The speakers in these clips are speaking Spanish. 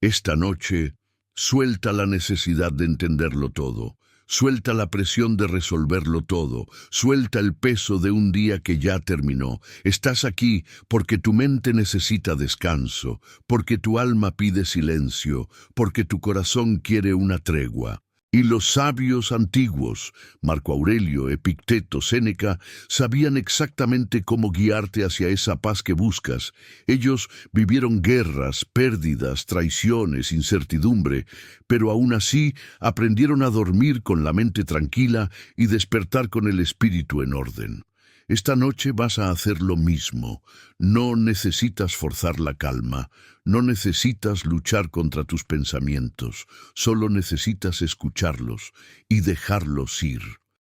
Esta noche, suelta la necesidad de entenderlo todo, suelta la presión de resolverlo todo, suelta el peso de un día que ya terminó. Estás aquí porque tu mente necesita descanso, porque tu alma pide silencio, porque tu corazón quiere una tregua. Y los sabios antiguos, Marco Aurelio, Epicteto, Séneca, sabían exactamente cómo guiarte hacia esa paz que buscas. Ellos vivieron guerras, pérdidas, traiciones, incertidumbre, pero aún así aprendieron a dormir con la mente tranquila y despertar con el espíritu en orden. Esta noche vas a hacer lo mismo. No necesitas forzar la calma, no necesitas luchar contra tus pensamientos, solo necesitas escucharlos y dejarlos ir.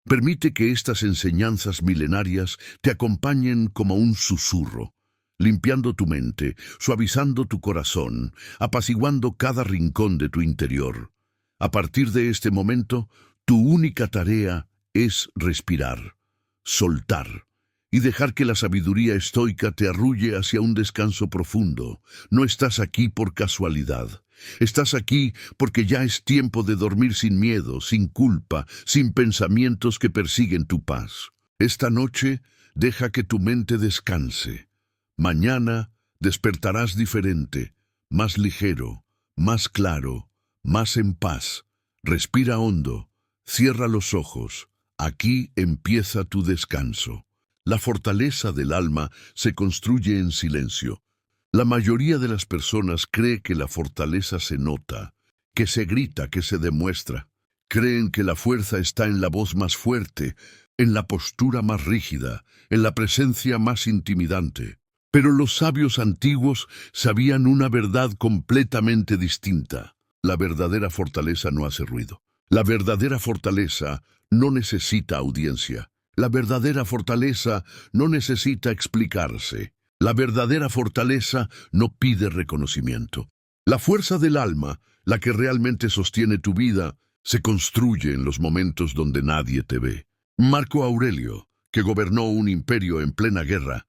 Permite que estas enseñanzas milenarias te acompañen como un susurro, limpiando tu mente, suavizando tu corazón, apaciguando cada rincón de tu interior. A partir de este momento, tu única tarea es respirar, soltar y dejar que la sabiduría estoica te arrulle hacia un descanso profundo. No estás aquí por casualidad. Estás aquí porque ya es tiempo de dormir sin miedo, sin culpa, sin pensamientos que persiguen tu paz. Esta noche, deja que tu mente descanse. Mañana despertarás diferente, más ligero, más claro, más en paz. Respira hondo, cierra los ojos. Aquí empieza tu descanso. La fortaleza del alma se construye en silencio. La mayoría de las personas cree que la fortaleza se nota, que se grita, que se demuestra. Creen que la fuerza está en la voz más fuerte, en la postura más rígida, en la presencia más intimidante. Pero los sabios antiguos sabían una verdad completamente distinta. La verdadera fortaleza no hace ruido. La verdadera fortaleza no necesita audiencia. La verdadera fortaleza no necesita explicarse. La verdadera fortaleza no pide reconocimiento. La fuerza del alma, la que realmente sostiene tu vida, se construye en los momentos donde nadie te ve. Marco Aurelio, que gobernó un imperio en plena guerra,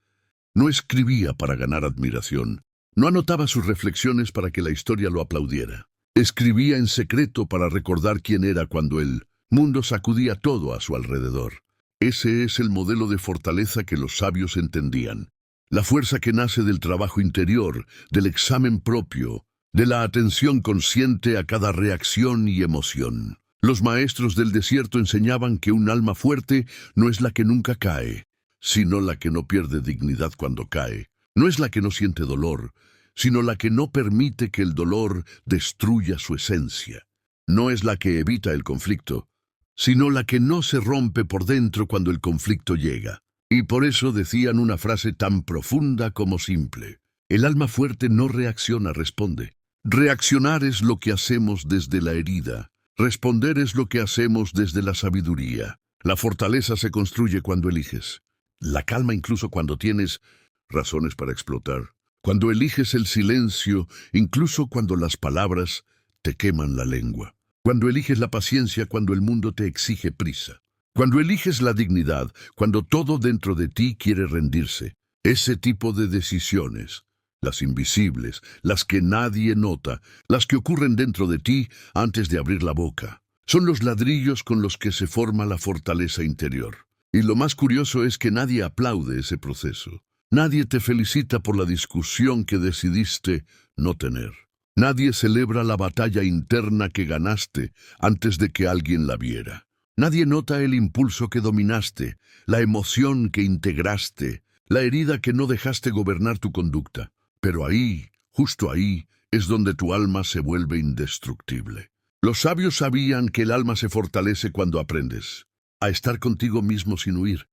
no escribía para ganar admiración. No anotaba sus reflexiones para que la historia lo aplaudiera. Escribía en secreto para recordar quién era cuando el mundo sacudía todo a su alrededor. Ese es el modelo de fortaleza que los sabios entendían. La fuerza que nace del trabajo interior, del examen propio, de la atención consciente a cada reacción y emoción. Los maestros del desierto enseñaban que un alma fuerte no es la que nunca cae, sino la que no pierde dignidad cuando cae. No es la que no siente dolor, sino la que no permite que el dolor destruya su esencia. No es la que evita el conflicto, sino la que no se rompe por dentro cuando el conflicto llega. Y por eso decían una frase tan profunda como simple. El alma fuerte no reacciona, responde. Reaccionar es lo que hacemos desde la herida. Responder es lo que hacemos desde la sabiduría. La fortaleza se construye cuando eliges. La calma incluso cuando tienes razones para explotar. Cuando eliges el silencio, incluso cuando las palabras te queman la lengua. Cuando eliges la paciencia, cuando el mundo te exige prisa. Cuando eliges la dignidad, cuando todo dentro de ti quiere rendirse. Ese tipo de decisiones, las invisibles, las que nadie nota, las que ocurren dentro de ti antes de abrir la boca, son los ladrillos con los que se forma la fortaleza interior. Y lo más curioso es que nadie aplaude ese proceso. Nadie te felicita por la discusión que decidiste no tener. Nadie celebra la batalla interna que ganaste antes de que alguien la viera. Nadie nota el impulso que dominaste, la emoción que integraste, la herida que no dejaste gobernar tu conducta. Pero ahí, justo ahí, es donde tu alma se vuelve indestructible. Los sabios sabían que el alma se fortalece cuando aprendes a estar contigo mismo sin huir,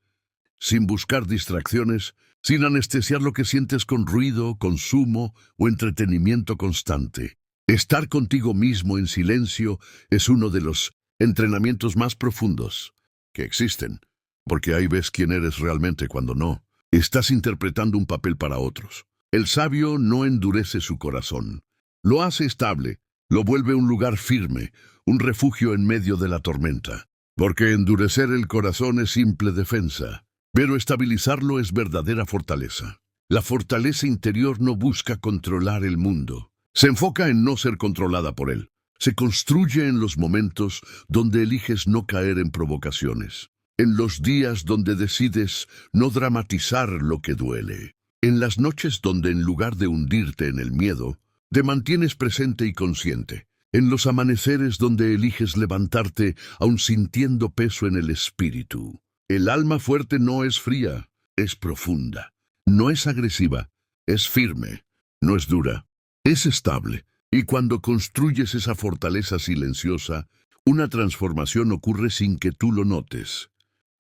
sin buscar distracciones, sin anestesiar lo que sientes con ruido, consumo o entretenimiento constante. Estar contigo mismo en silencio es uno de los entrenamientos más profundos que existen, porque ahí ves quién eres realmente cuando no. Estás interpretando un papel para otros. El sabio no endurece su corazón. Lo hace estable, lo vuelve un lugar firme, un refugio en medio de la tormenta. Porque endurecer el corazón es simple defensa, pero estabilizarlo es verdadera fortaleza. La fortaleza interior no busca controlar el mundo, Se enfoca en no ser controlada por él. Se construye en los momentos donde eliges no caer en provocaciones, en los días donde decides no dramatizar lo que duele, en las noches donde en lugar de hundirte en el miedo, te mantienes presente y consciente, en los amaneceres donde eliges levantarte aun sintiendo peso en el espíritu. El alma fuerte no es fría, es profunda, no es agresiva, es firme, no es dura, es estable. Y cuando construyes esa fortaleza silenciosa, una transformación ocurre sin que tú lo notes.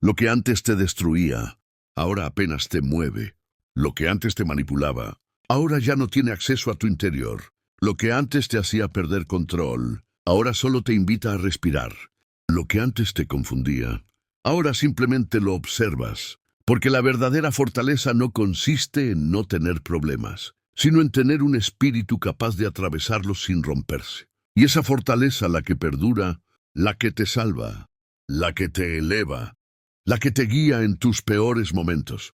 Lo que antes te destruía, ahora apenas te mueve. Lo que antes te manipulaba, ahora ya no tiene acceso a tu interior. Lo que antes te hacía perder control, ahora solo te invita a respirar. Lo que antes te confundía, ahora simplemente lo observas. Porque la verdadera fortaleza no consiste en no tener problemas, sino en tener un espíritu capaz de atravesarlos sin romperse. Y esa fortaleza, la que perdura, la que te salva, la que te eleva, la que te guía en tus peores momentos,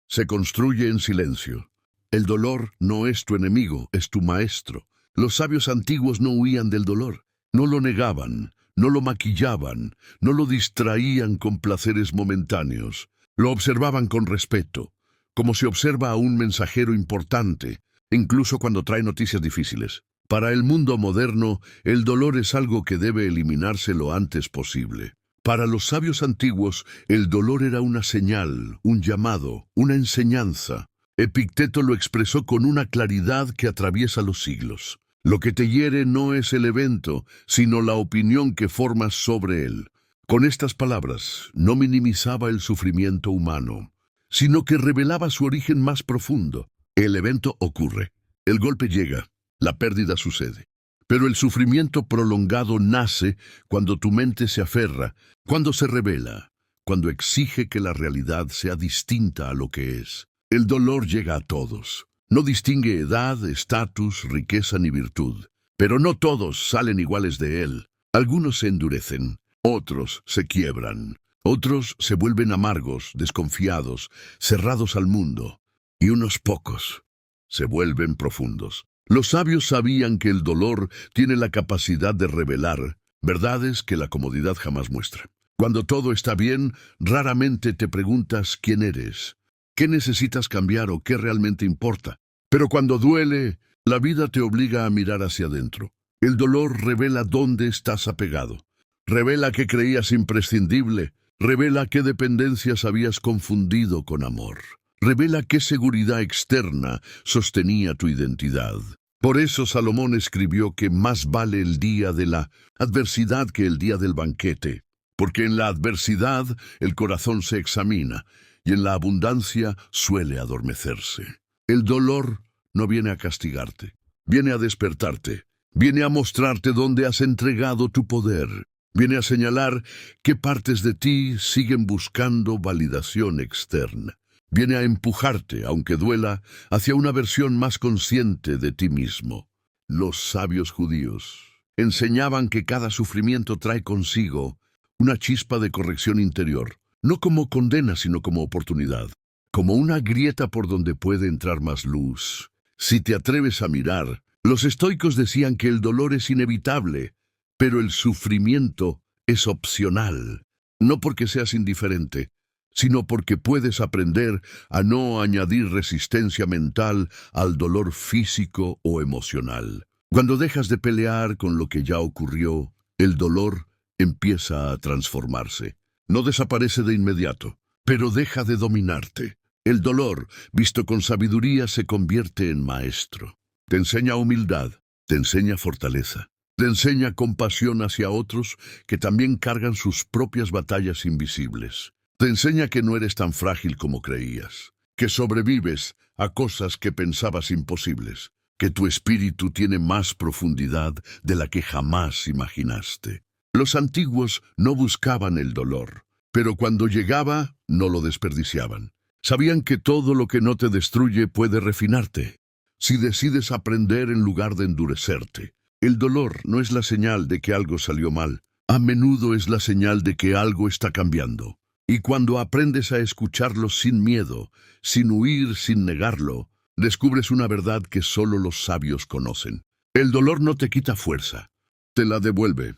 se construye en silencio. El dolor no es tu enemigo, es tu maestro. Los sabios antiguos no huían del dolor, no lo negaban, no lo maquillaban, no lo distraían con placeres momentáneos. Lo observaban con respeto, como se observa a un mensajero importante, incluso cuando trae noticias difíciles. Para el mundo moderno, el dolor es algo que debe eliminarse lo antes posible. Para los sabios antiguos, el dolor era una señal, un llamado, una enseñanza. Epicteto lo expresó con una claridad que atraviesa los siglos. Lo que te hiere no es el evento, sino la opinión que formas sobre él. Con estas palabras, no minimizaba el sufrimiento humano, sino que revelaba su origen más profundo. El evento ocurre, el golpe llega, la pérdida sucede. Pero el sufrimiento prolongado nace cuando tu mente se aferra, cuando se revela, cuando exige que la realidad sea distinta a lo que es. El dolor llega a todos. No distingue edad, estatus, riqueza ni virtud. Pero no todos salen iguales de él. Algunos se endurecen, otros se quiebran, otros se vuelven amargos, desconfiados, cerrados al mundo. Y unos pocos se vuelven profundos. Los sabios sabían que el dolor tiene la capacidad de revelar verdades que la comodidad jamás muestra. Cuando todo está bien, raramente te preguntas quién eres, qué necesitas cambiar o qué realmente importa. Pero cuando duele, la vida te obliga a mirar hacia adentro. El dolor revela dónde estás apegado, revela qué creías imprescindible, revela qué dependencias habías confundido con amor. Revela qué seguridad externa sostenía tu identidad. Por eso Salomón escribió que más vale el día de la adversidad que el día del banquete, porque en la adversidad el corazón se examina y en la abundancia suele adormecerse. El dolor no viene a castigarte, viene a despertarte, viene a mostrarte dónde has entregado tu poder, viene a señalar qué partes de ti siguen buscando validación externa. Viene a empujarte, aunque duela, hacia una versión más consciente de ti mismo. Los sabios judíos enseñaban que cada sufrimiento trae consigo una chispa de corrección interior, no como condena, sino como oportunidad, como una grieta por donde puede entrar más luz. Si te atreves a mirar, los estoicos decían que el dolor es inevitable, pero el sufrimiento es opcional, no porque seas indiferente, sino porque puedes aprender a no añadir resistencia mental al dolor físico o emocional. Cuando dejas de pelear con lo que ya ocurrió, el dolor empieza a transformarse. No desaparece de inmediato, pero deja de dominarte. El dolor, visto con sabiduría, se convierte en maestro. Te enseña humildad, te enseña fortaleza, te enseña compasión hacia otros que también cargan sus propias batallas invisibles. Te enseña que no eres tan frágil como creías, que sobrevives a cosas que pensabas imposibles, que tu espíritu tiene más profundidad de la que jamás imaginaste. Los antiguos no buscaban el dolor, pero cuando llegaba, no lo desperdiciaban. Sabían que todo lo que no te destruye puede refinarte, si decides aprender en lugar de endurecerte. El dolor no es la señal de que algo salió mal, a menudo es la señal de que algo está cambiando. Y cuando aprendes a escucharlo sin miedo, sin huir, sin negarlo, descubres una verdad que solo los sabios conocen. El dolor no te quita fuerza, te la devuelve,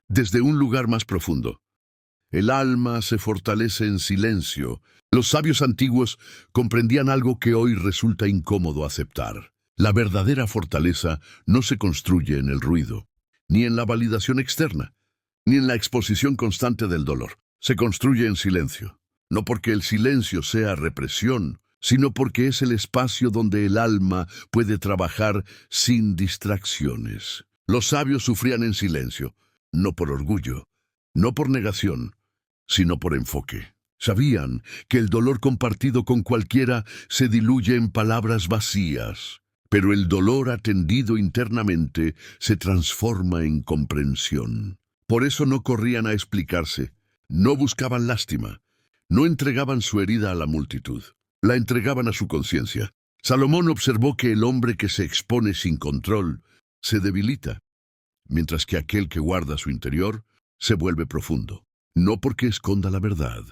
desde un lugar más profundo. El alma se fortalece en silencio. Los sabios antiguos comprendían algo que hoy resulta incómodo aceptar. La verdadera fortaleza no se construye en el ruido, ni en la validación externa, ni en la exposición constante del dolor. Se construye en silencio, no porque el silencio sea represión, sino porque es el espacio donde el alma puede trabajar sin distracciones. Los sabios sufrían en silencio, no por orgullo, no por negación, sino por enfoque. Sabían que el dolor compartido con cualquiera se diluye en palabras vacías, pero el dolor atendido internamente se transforma en comprensión. Por eso no corrían a explicarse, no buscaban lástima, no entregaban su herida a la multitud, la entregaban a su conciencia. Salomón observó que el hombre que se expone sin control se debilita, mientras que aquel que guarda su interior se vuelve profundo. No porque esconda la verdad,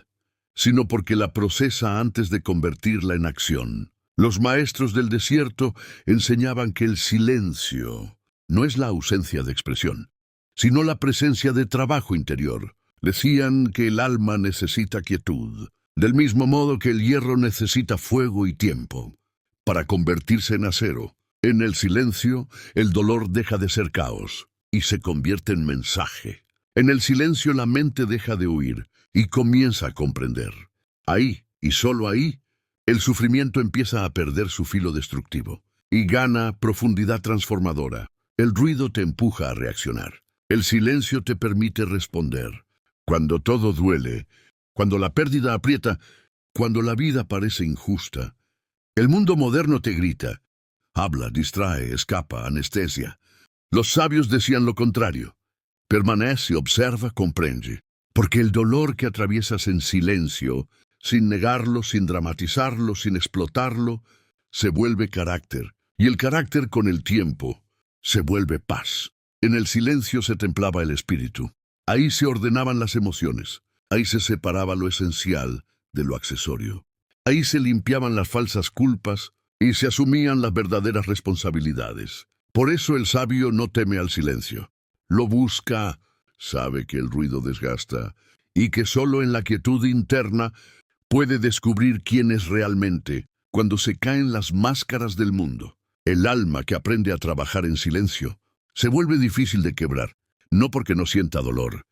sino porque la procesa antes de convertirla en acción. Los maestros del desierto enseñaban que el silencio no es la ausencia de expresión, sino la presencia de trabajo interior. Decían que el alma necesita quietud, del mismo modo que el hierro necesita fuego y tiempo, para convertirse en acero. En el silencio, el dolor deja de ser caos y se convierte en mensaje. En el silencio la mente deja de huir y comienza a comprender. Ahí, y solo ahí, el sufrimiento empieza a perder su filo destructivo y gana profundidad transformadora. El ruido te empuja a reaccionar. El silencio te permite responder. Cuando todo duele, cuando la pérdida aprieta, cuando la vida parece injusta, el mundo moderno te grita. Habla, distrae, escapa, anestesia. Los sabios decían lo contrario. Permanece, observa, comprende. Porque el dolor que atraviesas en silencio, sin negarlo, sin dramatizarlo, sin explotarlo, se vuelve carácter. Y el carácter con el tiempo se vuelve paz. En el silencio se templaba el espíritu. Ahí se ordenaban las emociones. Ahí se separaba lo esencial de lo accesorio. Ahí se limpiaban las falsas culpas y se asumían las verdaderas responsabilidades. Por eso el sabio no teme al silencio. Lo busca, sabe que el ruido desgasta y que solo en la quietud interna puede descubrir quién es realmente cuando se caen las máscaras del mundo. El alma que aprende a trabajar en silencio se vuelve difícil de quebrar, no porque no sienta dolor,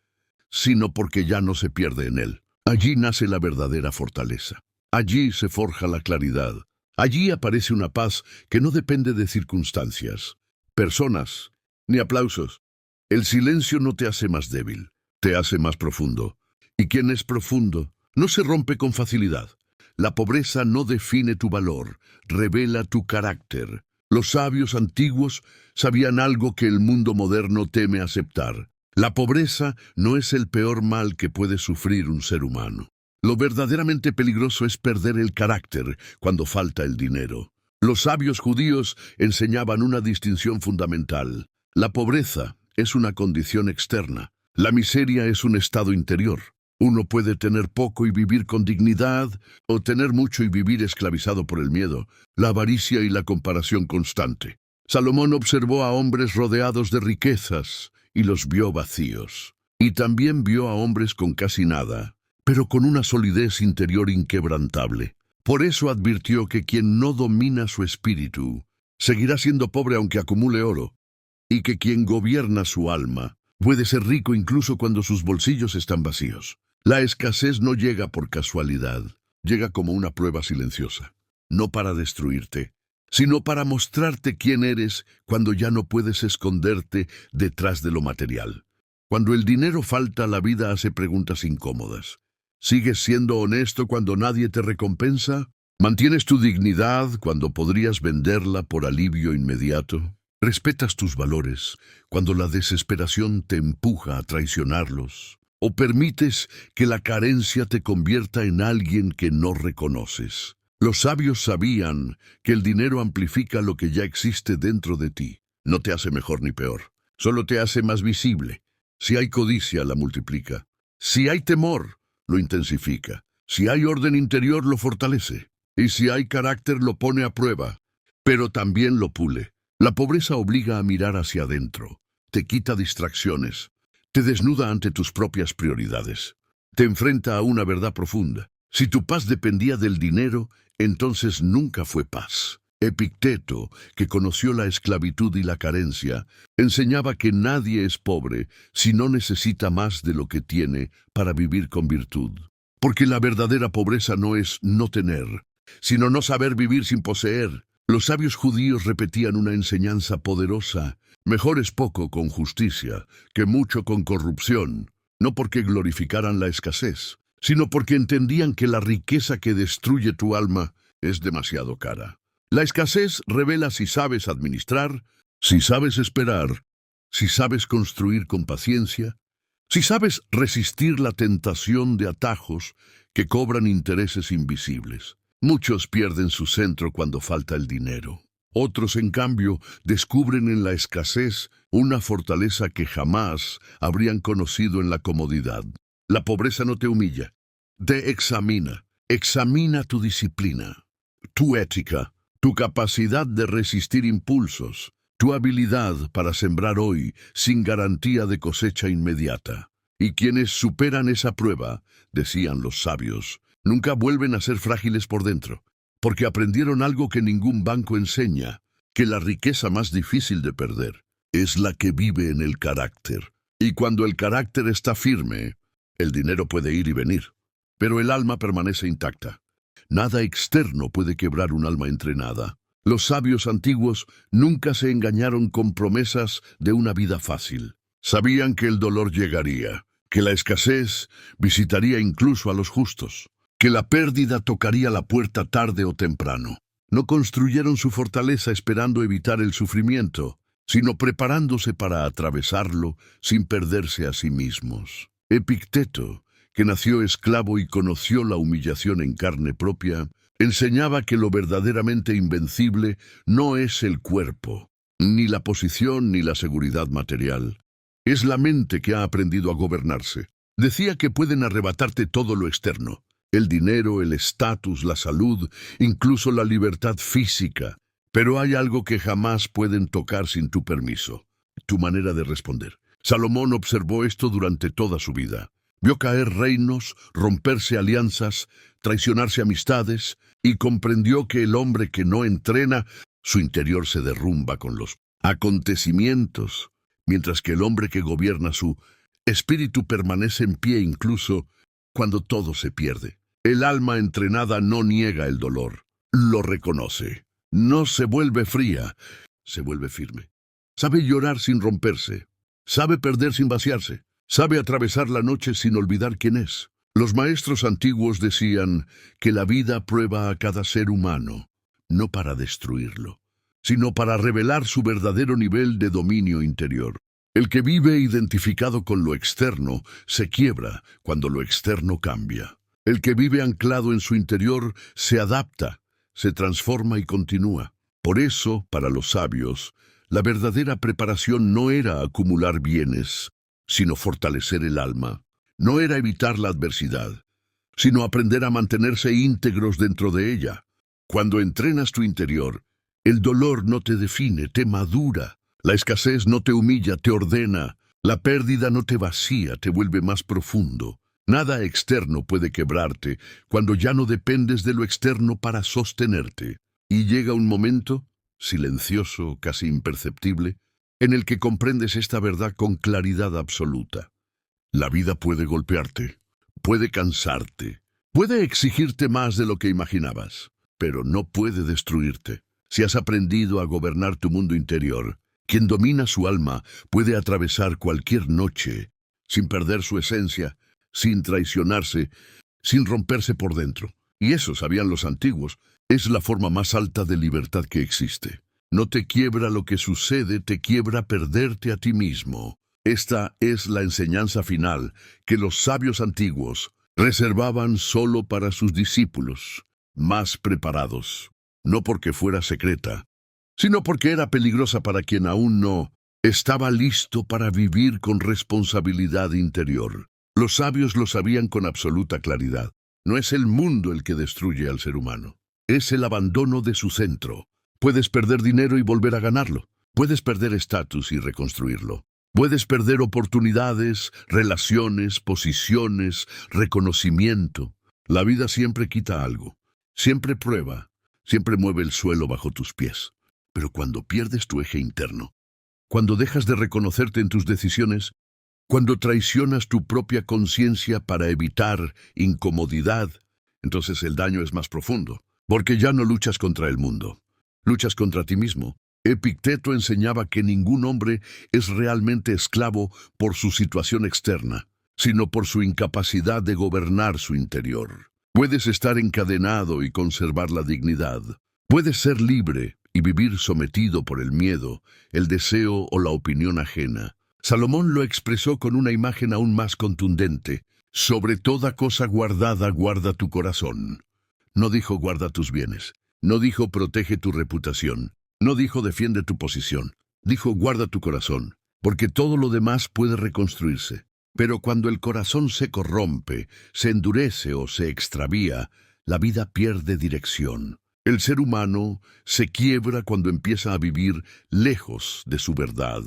sino porque ya no se pierde en él. Allí nace la verdadera fortaleza. Allí se forja la claridad. Allí aparece una paz que no depende de circunstancias, personas, ni aplausos. El silencio no te hace más débil, te hace más profundo. Y quien es profundo no se rompe con facilidad. La pobreza no define tu valor, revela tu carácter. Los sabios antiguos sabían algo que el mundo moderno teme aceptar. La pobreza no es el peor mal que puede sufrir un ser humano. Lo verdaderamente peligroso es perder el carácter cuando falta el dinero. Los sabios judíos enseñaban una distinción fundamental. La pobreza es una condición externa. La miseria es un estado interior. Uno puede tener poco y vivir con dignidad, o tener mucho y vivir esclavizado por el miedo, la avaricia y la comparación constante. Salomón observó a hombres rodeados de riquezas y los vio vacíos. Y también vio a hombres con casi nada, pero con una solidez interior inquebrantable. Por eso advirtió que quien no domina su espíritu seguirá siendo pobre aunque acumule oro, y que quien gobierna su alma puede ser rico incluso cuando sus bolsillos están vacíos. La escasez no llega por casualidad, llega como una prueba silenciosa, no para destruirte, sino para mostrarte quién eres cuando ya no puedes esconderte detrás de lo material. Cuando el dinero falta, la vida hace preguntas incómodas. ¿Sigues siendo honesto cuando nadie te recompensa? ¿Mantienes tu dignidad cuando podrías venderla por alivio inmediato? ¿Respetas tus valores cuando la desesperación te empuja a traicionarlos? ¿O permites que la carencia te convierta en alguien que no reconoces? Los sabios sabían que el dinero amplifica lo que ya existe dentro de ti. No te hace mejor ni peor, solo te hace más visible. Si hay codicia, la multiplica. Si hay temor, lo intensifica. Si hay orden interior, lo fortalece. Y si hay carácter, lo pone a prueba, pero también lo pule. La pobreza obliga a mirar hacia adentro, te quita distracciones, te desnuda ante tus propias prioridades, te enfrenta a una verdad profunda. Si tu paz dependía del dinero, entonces nunca fue paz. Epicteto, que conoció la esclavitud y la carencia, enseñaba que nadie es pobre si no necesita más de lo que tiene para vivir con virtud. Porque la verdadera pobreza no es no tener, sino no saber vivir sin poseer. Los sabios judíos repetían una enseñanza poderosa: mejor es poco con justicia que mucho con corrupción, no porque glorificaran la escasez, sino porque entendían que la riqueza que destruye tu alma es demasiado cara. La escasez revela si sabes administrar, si sabes esperar, si sabes construir con paciencia, si sabes resistir la tentación de atajos que cobran intereses invisibles. Muchos pierden su centro cuando falta el dinero. Otros, en cambio, descubren en la escasez una fortaleza que jamás habrían conocido en la comodidad. La pobreza no te humilla, te examina. Examina tu disciplina, tu ética, tu capacidad de resistir impulsos, tu habilidad para sembrar hoy sin garantía de cosecha inmediata. Y quienes superan esa prueba, decían los sabios, nunca vuelven a ser frágiles por dentro, porque aprendieron algo que ningún banco enseña, que la riqueza más difícil de perder es la que vive en el carácter. Y cuando el carácter está firme, el dinero puede ir y venir, pero el alma permanece intacta. Nada externo puede quebrar un alma entrenada. Los sabios antiguos nunca se engañaron con promesas de una vida fácil. Sabían que el dolor llegaría, que la escasez visitaría incluso a los justos, que la pérdida tocaría la puerta tarde o temprano. No construyeron su fortaleza esperando evitar el sufrimiento, sino preparándose para atravesarlo sin perderse a sí mismos. Epicteto, que nació esclavo y conoció la humillación en carne propia, enseñaba que lo verdaderamente invencible no es el cuerpo, ni la posición ni la seguridad material. Es la mente que ha aprendido a gobernarse. Decía que pueden arrebatarte todo lo externo: el dinero, el estatus, la salud, incluso la libertad física. Pero hay algo que jamás pueden tocar sin tu permiso: tu manera de responder. Salomón observó esto durante toda su vida. Vio caer reinos, romperse alianzas, traicionarse amistades, y comprendió que el hombre que no entrena, su interior se derrumba con los acontecimientos, mientras que el hombre que gobierna su espíritu permanece en pie incluso cuando todo se pierde. El alma entrenada no niega el dolor, lo reconoce. No se vuelve fría, se vuelve firme. Sabe llorar sin romperse, sabe perder sin vaciarse. Sabe atravesar la noche sin olvidar quién es. Los maestros antiguos decían que la vida prueba a cada ser humano, no para destruirlo, sino para revelar su verdadero nivel de dominio interior. El que vive identificado con lo externo se quiebra cuando lo externo cambia. El que vive anclado en su interior se adapta, se transforma y continúa. Por eso, para los sabios, la verdadera preparación no era acumular bienes, sino fortalecer el alma. No era evitar la adversidad, sino aprender a mantenerse íntegros dentro de ella. Cuando entrenas tu interior, el dolor no te define, te madura. La escasez no te humilla, te ordena. La pérdida no te vacía, te vuelve más profundo. Nada externo puede quebrarte cuando ya no dependes de lo externo para sostenerte. Y llega un momento, silencioso, casi imperceptible, en el que comprendes esta verdad con claridad absoluta. La vida puede golpearte, puede cansarte, puede exigirte más de lo que imaginabas, pero no puede destruirte. Si has aprendido a gobernar tu mundo interior, quien domina su alma puede atravesar cualquier noche sin perder su esencia, sin traicionarse, sin romperse por dentro. Y eso, sabían los antiguos, es la forma más alta de libertad que existe. No te quiebra lo que sucede, te quiebra perderte a ti mismo. Esta es la enseñanza final que los sabios antiguos reservaban solo para sus discípulos más preparados, no porque fuera secreta, sino porque era peligrosa para quien aún no estaba listo para vivir con responsabilidad interior. Los sabios lo sabían con absoluta claridad. No es el mundo el que destruye al ser humano, es el abandono de su centro. Puedes perder dinero y volver a ganarlo. Puedes perder estatus y reconstruirlo. Puedes perder oportunidades, relaciones, posiciones, reconocimiento. La vida siempre quita algo. Siempre prueba. Siempre mueve el suelo bajo tus pies. Pero cuando pierdes tu eje interno, cuando dejas de reconocerte en tus decisiones, cuando traicionas tu propia conciencia para evitar incomodidad, entonces el daño es más profundo, porque ya no luchas contra el mundo, luchas contra ti mismo. Epicteto enseñaba que ningún hombre es realmente esclavo por su situación externa, sino por su incapacidad de gobernar su interior. Puedes estar encadenado y conservar la dignidad. Puedes ser libre y vivir sometido por el miedo, el deseo o la opinión ajena. Salomón lo expresó con una imagen aún más contundente. Sobre toda cosa guardada, guarda tu corazón. No dijo guarda tus bienes. No dijo protege tu reputación. No dijo defiende tu posición. Dijo guarda tu corazón, porque todo lo demás puede reconstruirse. Pero cuando el corazón se corrompe, se endurece o se extravía, la vida pierde dirección. El ser humano se quiebra cuando empieza a vivir lejos de su verdad.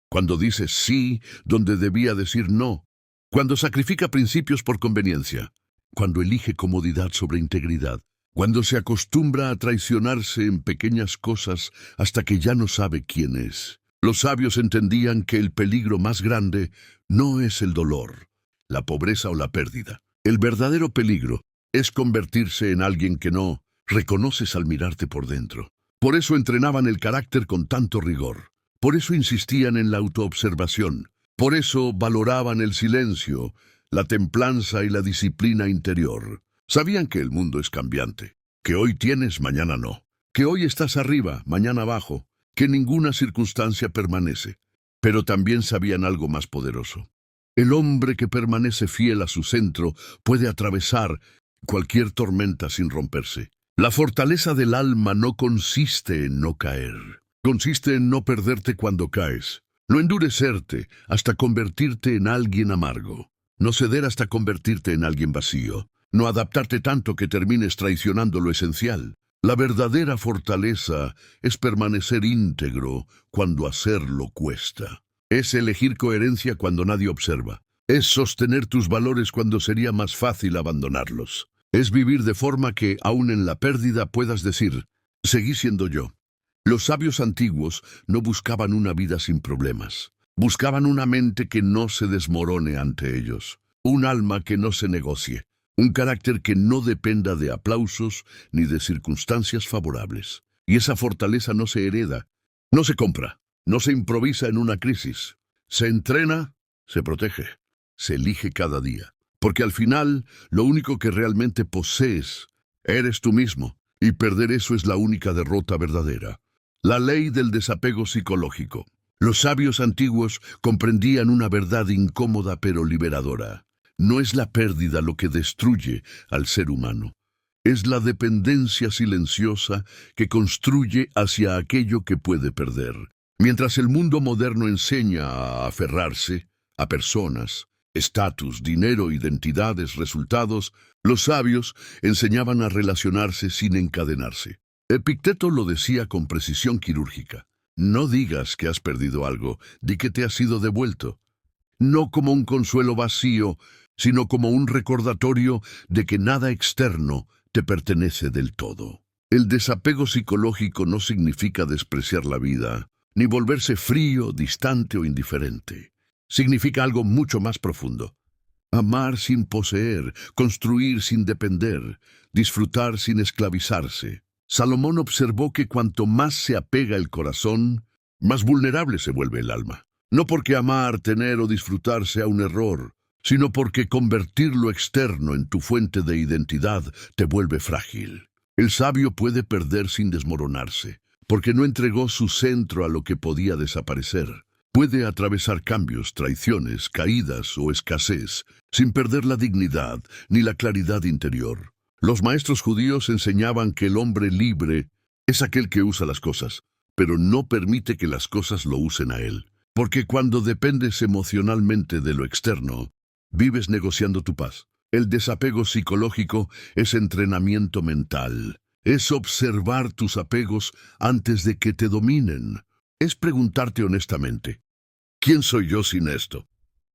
Cuando dice sí donde debía decir no. Cuando sacrifica principios por conveniencia. Cuando elige comodidad sobre integridad. Cuando se acostumbra a traicionarse en pequeñas cosas hasta que ya no sabe quién es. Los sabios entendían que el peligro más grande no es el dolor, la pobreza o la pérdida. El verdadero peligro es convertirse en alguien que no reconoces al mirarte por dentro. Por eso entrenaban el carácter con tanto rigor. Por eso insistían en la autoobservación. Por eso valoraban el silencio, la templanza y la disciplina interior. Sabían que el mundo es cambiante, que hoy tienes, mañana no, que hoy estás arriba, mañana abajo, que ninguna circunstancia permanece. Pero también sabían algo más poderoso. El hombre que permanece fiel a su centro puede atravesar cualquier tormenta sin romperse. La fortaleza del alma no consiste en no caer, consiste en no perderte cuando caes, no endurecerte hasta convertirte en alguien amargo, no ceder hasta convertirte en alguien vacío. No adaptarte tanto que termines traicionando lo esencial. La verdadera fortaleza es permanecer íntegro cuando hacerlo cuesta. Es elegir coherencia cuando nadie observa. Es sostener tus valores cuando sería más fácil abandonarlos. Es vivir de forma que, aun en la pérdida, puedas decir, seguí siendo yo. Los sabios antiguos no buscaban una vida sin problemas. Buscaban una mente que no se desmorone ante ellos. Un alma que no se negocie. Un carácter que no dependa de aplausos ni de circunstancias favorables. Y esa fortaleza no se hereda, no se compra, no se improvisa en una crisis. Se entrena, se protege, se elige cada día. Porque al final, lo único que realmente posees, eres tú mismo. Y perder eso es la única derrota verdadera. La ley del desapego psicológico. Los sabios antiguos comprendían una verdad incómoda pero liberadora. No es la pérdida lo que destruye al ser humano. Es la dependencia silenciosa que construye hacia aquello que puede perder. Mientras el mundo moderno enseña a aferrarse a personas, estatus, dinero, identidades, resultados, los sabios enseñaban a relacionarse sin encadenarse. Epicteto lo decía con precisión quirúrgica. No digas que has perdido algo, di que te ha sido devuelto. No como un consuelo vacío, sino como un recordatorio de que nada externo te pertenece del todo. El desapego psicológico no significa despreciar la vida, ni volverse frío, distante o indiferente. Significa algo mucho más profundo. Amar sin poseer, construir sin depender, disfrutar sin esclavizarse. Salomón observó que cuanto más se apega el corazón, más vulnerable se vuelve el alma. No porque amar, tener o disfrutar sea un error, sino porque convertir lo externo en tu fuente de identidad te vuelve frágil. El sabio puede perder sin desmoronarse, porque no entregó su centro a lo que podía desaparecer. Puede atravesar cambios, traiciones, caídas o escasez, sin perder la dignidad ni la claridad interior. Los maestros judíos enseñaban que el hombre libre es aquel que usa las cosas, pero no permite que las cosas lo usen a él. Porque cuando dependes emocionalmente de lo externo, vives negociando tu paz. El desapego psicológico es entrenamiento mental. Es observar tus apegos antes de que te dominen. es preguntarte honestamente, ¿quién soy yo sin esto?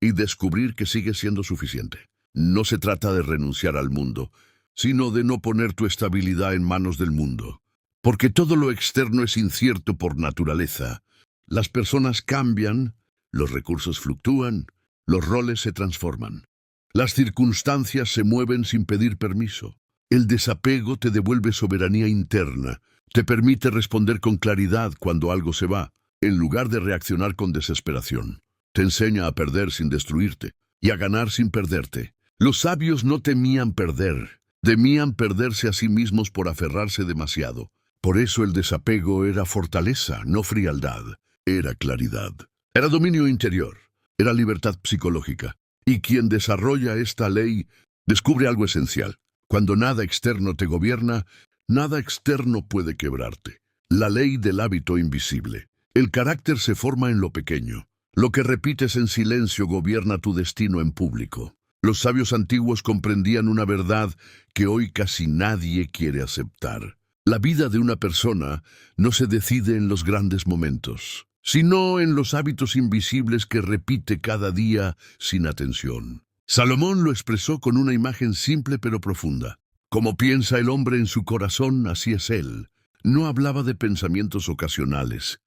Y descubrir que sigue siendo suficiente. No se trata de renunciar al mundo, sino de no poner tu estabilidad en manos del mundo. Porque todo lo externo es incierto por naturaleza. Las personas cambian, los recursos fluctúan, los roles se transforman. Las circunstancias se mueven sin pedir permiso. El desapego te devuelve soberanía interna, te permite responder con claridad cuando algo se va, en lugar de reaccionar con desesperación. Te enseña a perder sin destruirte y a ganar sin perderte. Los sabios no temían perderse a sí mismos por aferrarse demasiado. Por eso el desapego era fortaleza, no frialdad, era claridad. Era dominio interior, era libertad psicológica. Y quien desarrolla esta ley descubre algo esencial. Cuando nada externo te gobierna, nada externo puede quebrarte. La ley del hábito invisible. El carácter se forma en lo pequeño. Lo que repites en silencio gobierna tu destino en público. Los sabios antiguos comprendían una verdad que hoy casi nadie quiere aceptar. La vida de una persona no se decide en los grandes momentos, sino en los hábitos invisibles que repite cada día sin atención. Salomón lo expresó con una imagen simple pero profunda. Como piensa el hombre en su corazón, así es él. No hablaba de pensamientos ocasionales,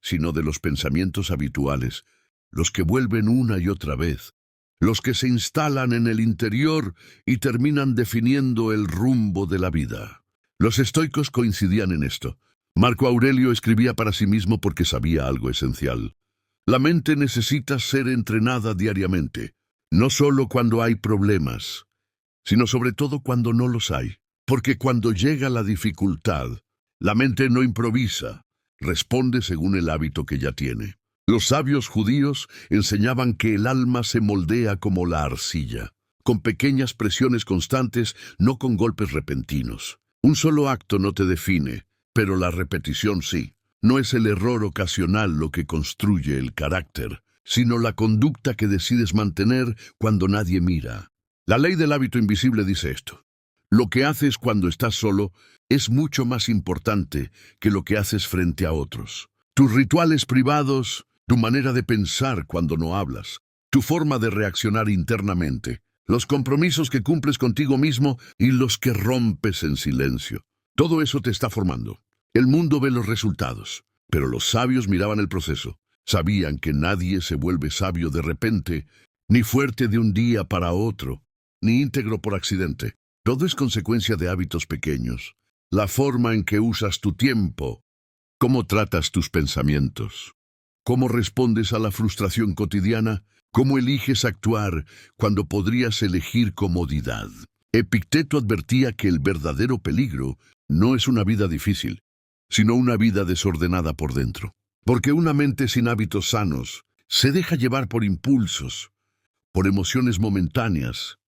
sino de los pensamientos habituales, los que vuelven una y otra vez, los que se instalan en el interior y terminan definiendo el rumbo de la vida. Los estoicos coincidían en esto. Marco Aurelio escribía para sí mismo porque sabía algo esencial. La mente necesita ser entrenada diariamente, no solo cuando hay problemas, sino sobre todo cuando no los hay. Porque cuando llega la dificultad, la mente no improvisa, responde según el hábito que ya tiene. Los sabios judíos enseñaban que el alma se moldea como la arcilla, con pequeñas presiones constantes, no con golpes repentinos. Un solo acto no te define, pero la repetición sí. No es el error ocasional lo que construye el carácter, sino la conducta que decides mantener cuando nadie mira. La ley del hábito invisible dice esto. Lo que haces cuando estás solo es mucho más importante que lo que haces frente a otros. Tus rituales privados, tu manera de pensar cuando no hablas, tu forma de reaccionar internamente, los compromisos que cumples contigo mismo y los que rompes en silencio. Todo eso te está formando. El mundo ve los resultados, pero los sabios miraban el proceso. Sabían que nadie se vuelve sabio de repente, ni fuerte de un día para otro, ni íntegro por accidente. Todo es consecuencia de hábitos pequeños. La forma en que usas tu tiempo, cómo tratas tus pensamientos, cómo respondes a la frustración cotidiana, cómo eliges actuar cuando podrías elegir comodidad. Epicteto advertía que el verdadero peligro no es una vida difícil, sino una vida desordenada por dentro. Porque una mente sin hábitos sanos se deja llevar por impulsos, por emociones momentáneas,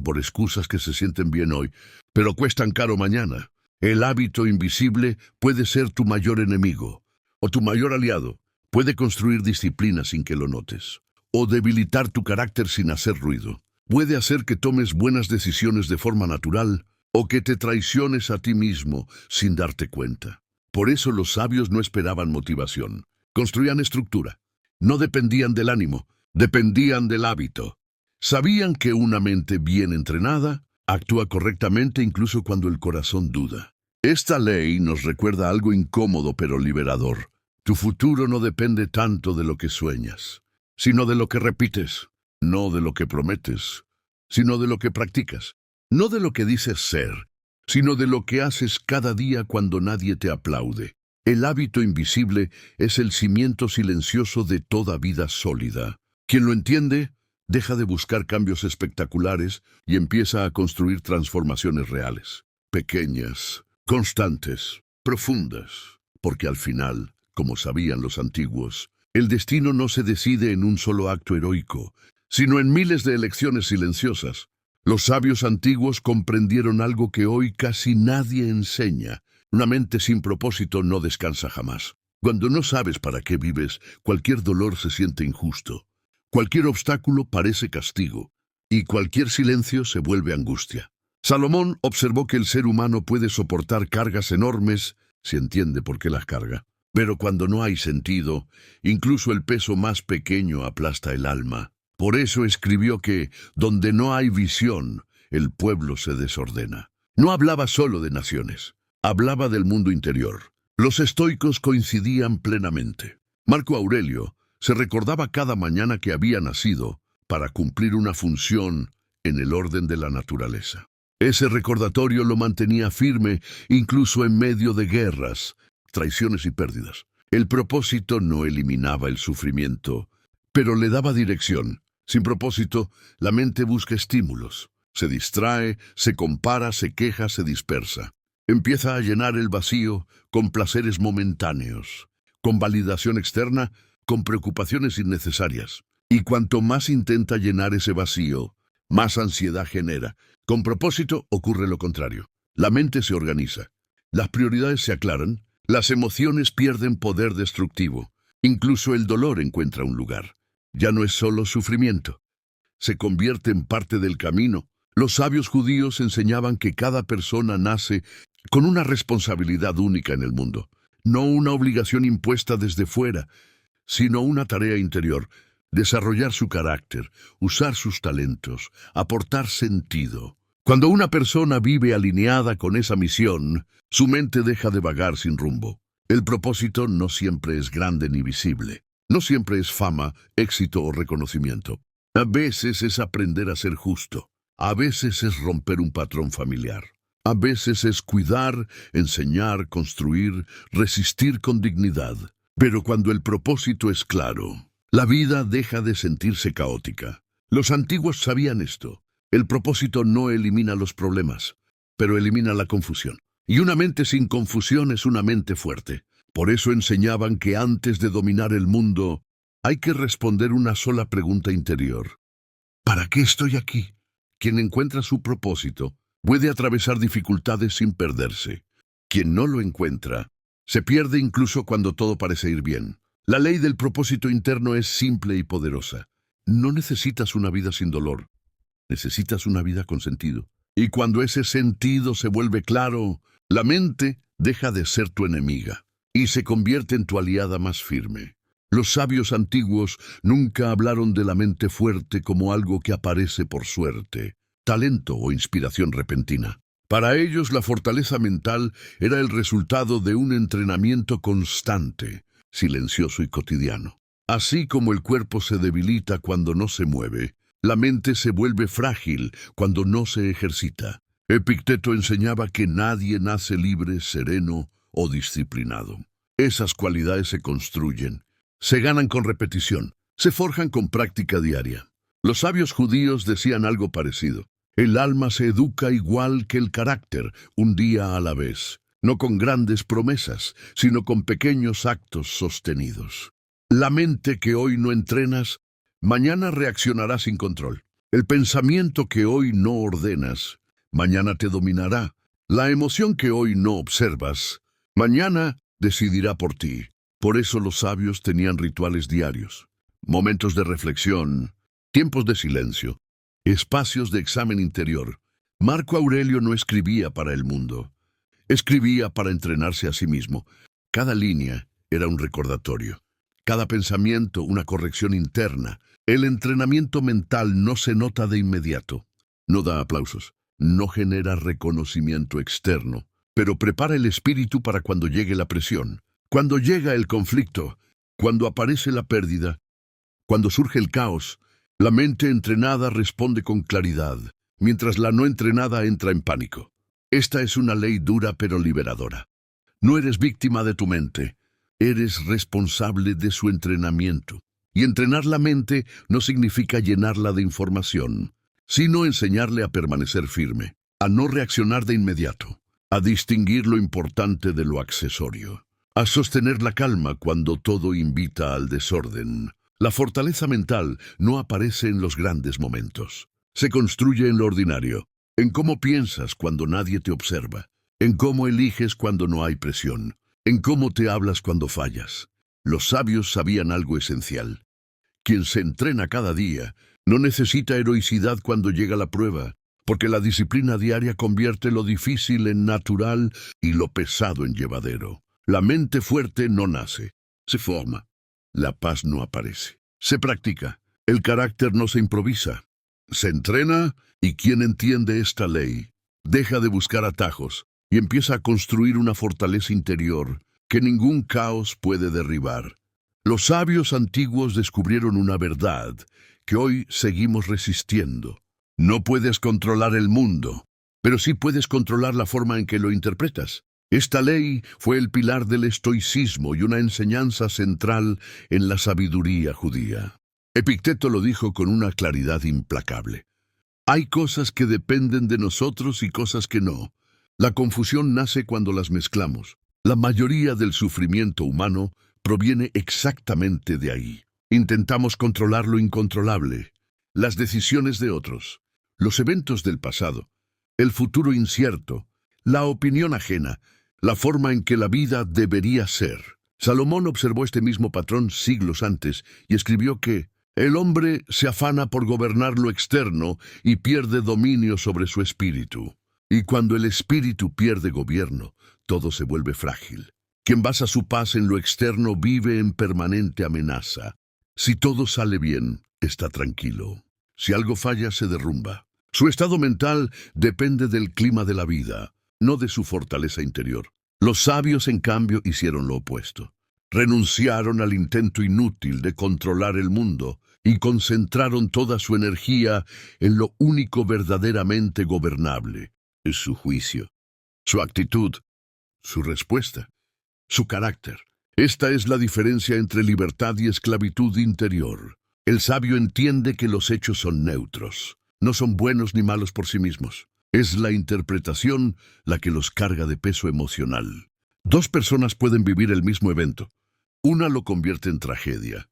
por excusas que se sienten bien hoy, pero cuestan caro mañana. El hábito invisible puede ser tu mayor enemigo, o tu mayor aliado. Puede construir disciplina sin que lo notes, o debilitar tu carácter sin hacer ruido. Puede hacer que tomes buenas decisiones de forma natural, o que te traiciones a ti mismo sin darte cuenta. Por eso los sabios no esperaban motivación. Construían estructura. No dependían del ánimo, dependían del hábito. Sabían que una mente bien entrenada actúa correctamente incluso cuando el corazón duda. Esta ley nos recuerda algo incómodo pero liberador. Tu futuro no depende tanto de lo que sueñas, sino de lo que repites, no de lo que prometes, sino de lo que practicas, no de lo que dices ser, sino de lo que haces cada día cuando nadie te aplaude. El hábito invisible es el cimiento silencioso de toda vida sólida. Quien lo entiende, deja de buscar cambios espectaculares y empieza a construir transformaciones reales, pequeñas, constantes, profundas, porque al final, como sabían los antiguos, el destino no se decide en un solo acto heroico, sino en miles de elecciones silenciosas. Los sabios antiguos comprendieron algo que hoy casi nadie enseña. Una mente sin propósito no descansa jamás. Cuando no sabes para qué vives, cualquier dolor se siente injusto. Cualquier obstáculo parece castigo, y cualquier silencio se vuelve angustia. Salomón observó que el ser humano puede soportar cargas enormes si entiende por qué las carga. Pero cuando no hay sentido, incluso el peso más pequeño aplasta el alma. Por eso escribió que, donde no hay visión, el pueblo se desordena. No hablaba solo de naciones, hablaba del mundo interior. Los estoicos coincidían plenamente. Marco Aurelio se recordaba cada mañana que había nacido para cumplir una función en el orden de la naturaleza. Ese recordatorio lo mantenía firme incluso en medio de guerras, traiciones y pérdidas. El propósito no eliminaba el sufrimiento, pero le daba dirección. Sin propósito, la mente busca estímulos. Se distrae, se compara, se queja, se dispersa. Empieza a llenar el vacío con placeres momentáneos, con validación externa, con preocupaciones innecesarias. Y cuanto más intenta llenar ese vacío, más ansiedad genera. Con propósito ocurre lo contrario. La mente se organiza, las prioridades se aclaran, las emociones pierden poder destructivo. Incluso el dolor encuentra un lugar. Ya no es solo sufrimiento. Se convierte en parte del camino. Los sabios judíos enseñaban que cada persona nace con una responsabilidad única en el mundo. No una obligación impuesta desde fuera, sino una tarea interior. Desarrollar su carácter, usar sus talentos, aportar sentido. Cuando una persona vive alineada con esa misión, su mente deja de vagar sin rumbo. El propósito no siempre es grande ni visible. No siempre es fama, éxito o reconocimiento. A veces es aprender a ser justo. A veces es romper un patrón familiar. A veces es cuidar, enseñar, construir, resistir con dignidad. Pero cuando el propósito es claro, la vida deja de sentirse caótica. Los antiguos sabían esto. El propósito no elimina los problemas, pero elimina la confusión. Y una mente sin confusión es una mente fuerte. Por eso enseñaban que antes de dominar el mundo, hay que responder una sola pregunta interior. ¿Para qué estoy aquí? Quien encuentra su propósito puede atravesar dificultades sin perderse. Quien no lo encuentra, se pierde incluso cuando todo parece ir bien. La ley del propósito interno es simple y poderosa. No necesitas una vida sin dolor. Necesitas una vida con sentido. Y cuando ese sentido se vuelve claro, la mente deja de ser tu enemiga y se convierte en tu aliada más firme. Los sabios antiguos nunca hablaron de la mente fuerte como algo que aparece por suerte, talento o inspiración repentina. Para ellos la fortaleza mental era el resultado de un entrenamiento constante, silencioso y cotidiano. Así como el cuerpo se debilita cuando no se mueve, la mente se vuelve frágil cuando no se ejercita. Epicteto enseñaba que nadie nace libre, sereno o disciplinado. Esas cualidades se construyen, se ganan con repetición, se forjan con práctica diaria. Los sabios judíos decían algo parecido. El alma se educa igual que el carácter, un día a la vez, no con grandes promesas, sino con pequeños actos sostenidos. La mente que hoy no entrenas, mañana reaccionará sin control. El pensamiento que hoy no ordenas, mañana te dominará. La emoción que hoy no observas, mañana decidirá por ti. Por eso los sabios tenían rituales diarios, momentos de reflexión, tiempos de silencio, espacios de examen interior. Marco Aurelio no escribía para el mundo, escribía para entrenarse a sí mismo. Cada línea era un recordatorio, cada pensamiento una corrección interna. El entrenamiento mental no se nota de inmediato, no da aplausos, no genera reconocimiento externo, pero prepara el espíritu para cuando llegue la presión, cuando llega el conflicto, cuando aparece la pérdida, cuando surge el caos. La mente entrenada responde con claridad, mientras la no entrenada entra en pánico. Esta es una ley dura pero liberadora. No eres víctima de tu mente, eres responsable de su entrenamiento. Y entrenar la mente no significa llenarla de información, sino enseñarle a permanecer firme, a no reaccionar de inmediato, a distinguir lo importante de lo accesorio, a sostener la calma cuando todo invita al desorden. La fortaleza mental no aparece en los grandes momentos. Se construye en lo ordinario, en cómo piensas cuando nadie te observa, en cómo eliges cuando no hay presión, en cómo te hablas cuando fallas. Los sabios sabían algo esencial. Quien se entrena cada día no necesita heroicidad cuando llega la prueba, porque la disciplina diaria convierte lo difícil en natural y lo pesado en llevadero. La mente fuerte no nace, se forma. La paz no aparece, se practica. El carácter no se improvisa, se entrena, y quien entiende esta ley deja de buscar atajos y empieza a construir una fortaleza interior que ningún caos puede derribar. Los sabios antiguos descubrieron una verdad que hoy seguimos resistiendo. No puedes controlar el mundo, pero sí puedes controlar la forma en que lo interpretas. Esta ley fue el pilar del estoicismo y una enseñanza central en la sabiduría judía. Epicteto lo dijo con una claridad implacable. Hay cosas que dependen de nosotros y cosas que no. La confusión nace cuando las mezclamos. La mayoría del sufrimiento humano proviene exactamente de ahí. Intentamos controlar lo incontrolable, las decisiones de otros, los eventos del pasado, el futuro incierto, la opinión ajena, la forma en que la vida debería ser. Salomón observó este mismo patrón siglos antes y escribió que el hombre se afana por gobernar lo externo y pierde dominio sobre su espíritu. Y cuando el espíritu pierde gobierno, todo se vuelve frágil. Quien basa su paz en lo externo vive en permanente amenaza. Si todo sale bien, está tranquilo. Si algo falla, se derrumba. Su estado mental depende del clima de la vida, no de su fortaleza interior. Los sabios, en cambio, hicieron lo opuesto. Renunciaron al intento inútil de controlar el mundo y concentraron toda su energía en lo único verdaderamente gobernable, es su juicio, su actitud, su respuesta, su carácter. Esta es la diferencia entre libertad y esclavitud interior. El sabio entiende que los hechos son neutros, no son buenos ni malos por sí mismos. Es la interpretación la que los carga de peso emocional. Dos personas pueden vivir el mismo evento. Una lo convierte en tragedia,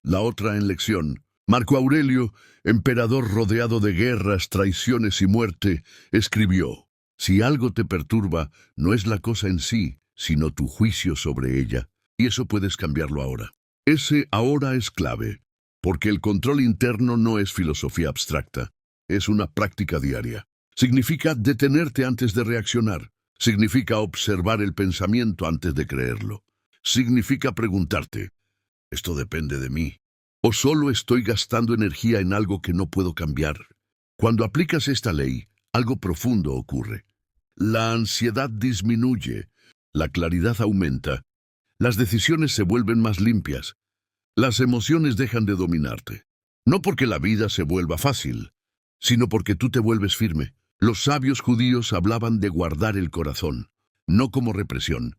la otra en lección. Marco Aurelio, emperador rodeado de guerras, traiciones y muerte, escribió: si algo te perturba, no es la cosa en sí, sino tu juicio sobre ella. Y eso puedes cambiarlo ahora. Ese ahora es clave, porque el control interno no es filosofía abstracta, es una práctica diaria. Significa detenerte antes de reaccionar. Significa observar el pensamiento antes de creerlo. Significa preguntarte, ¿esto depende de mí? ¿O solo estoy gastando energía en algo que no puedo cambiar? Cuando aplicas esta ley, algo profundo ocurre. La ansiedad disminuye, la claridad aumenta, las decisiones se vuelven más limpias, las emociones dejan de dominarte. No porque la vida se vuelva fácil, sino porque tú te vuelves firme. Los sabios judíos hablaban de guardar el corazón, no como represión,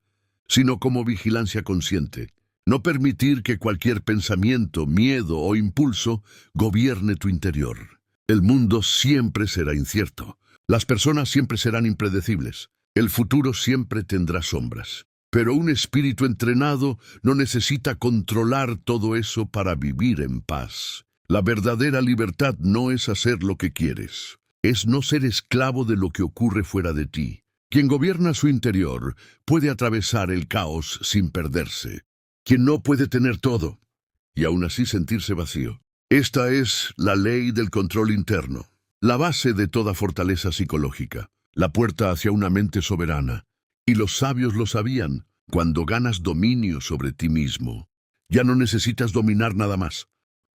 sino como vigilancia consciente. No permitir que cualquier pensamiento, miedo o impulso gobierne tu interior. El mundo siempre será incierto. Las personas siempre serán impredecibles. El futuro siempre tendrá sombras. Pero un espíritu entrenado no necesita controlar todo eso para vivir en paz. La verdadera libertad no es hacer lo que quieres. Es no ser esclavo de lo que ocurre fuera de ti. Quien gobierna su interior puede atravesar el caos sin perderse. Quien no puede tener todo y aún así sentirse vacío. Esta es la ley del control interno, la base de toda fortaleza psicológica, la puerta hacia una mente soberana. Y los sabios lo sabían. Cuando ganas dominio sobre ti mismo, ya no necesitas dominar nada más.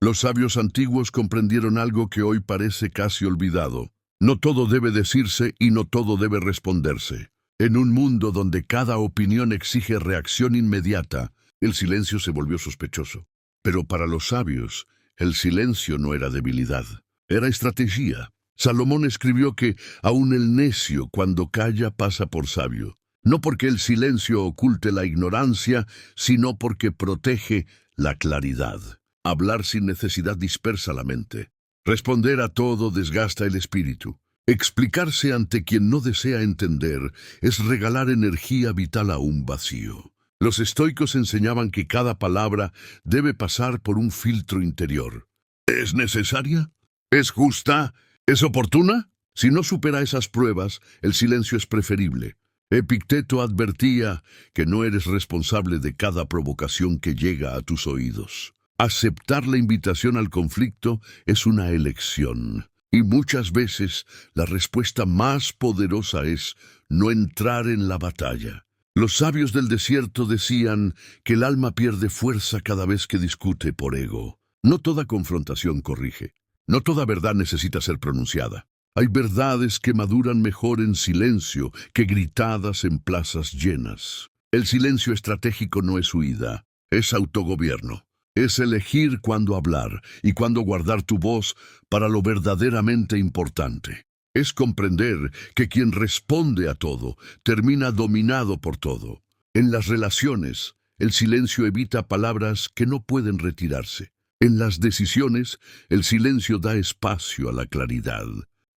Los sabios antiguos comprendieron algo que hoy parece casi olvidado. No todo debe decirse y no todo debe responderse. En un mundo donde cada opinión exige reacción inmediata, el silencio se volvió sospechoso. Pero para los sabios, el silencio no era debilidad, era estrategia. Salomón escribió que aun el necio cuando calla pasa por sabio. No porque el silencio oculte la ignorancia, sino porque protege la claridad. Hablar sin necesidad dispersa la mente. Responder a todo desgasta el espíritu. Explicarse ante quien no desea entender es regalar energía vital a un vacío. Los estoicos enseñaban que cada palabra debe pasar por un filtro interior. ¿Es necesaria? ¿Es justa? ¿Es oportuna? Si no supera esas pruebas, el silencio es preferible. Epicteto advertía que no eres responsable de cada provocación que llega a tus oídos. Aceptar la invitación al conflicto es una elección, y muchas veces la respuesta más poderosa es no entrar en la batalla. Los sabios del desierto decían que el alma pierde fuerza cada vez que discute por ego. No toda confrontación corrige. No toda verdad necesita ser pronunciada. Hay verdades que maduran mejor en silencio que gritadas en plazas llenas. El silencio estratégico no es huida, es autogobierno. Es elegir cuándo hablar y cuándo guardar tu voz para lo verdaderamente importante. Es comprender que quien responde a todo termina dominado por todo. En las relaciones, el silencio evita palabras que no pueden retirarse. En las decisiones, el silencio da espacio a la claridad.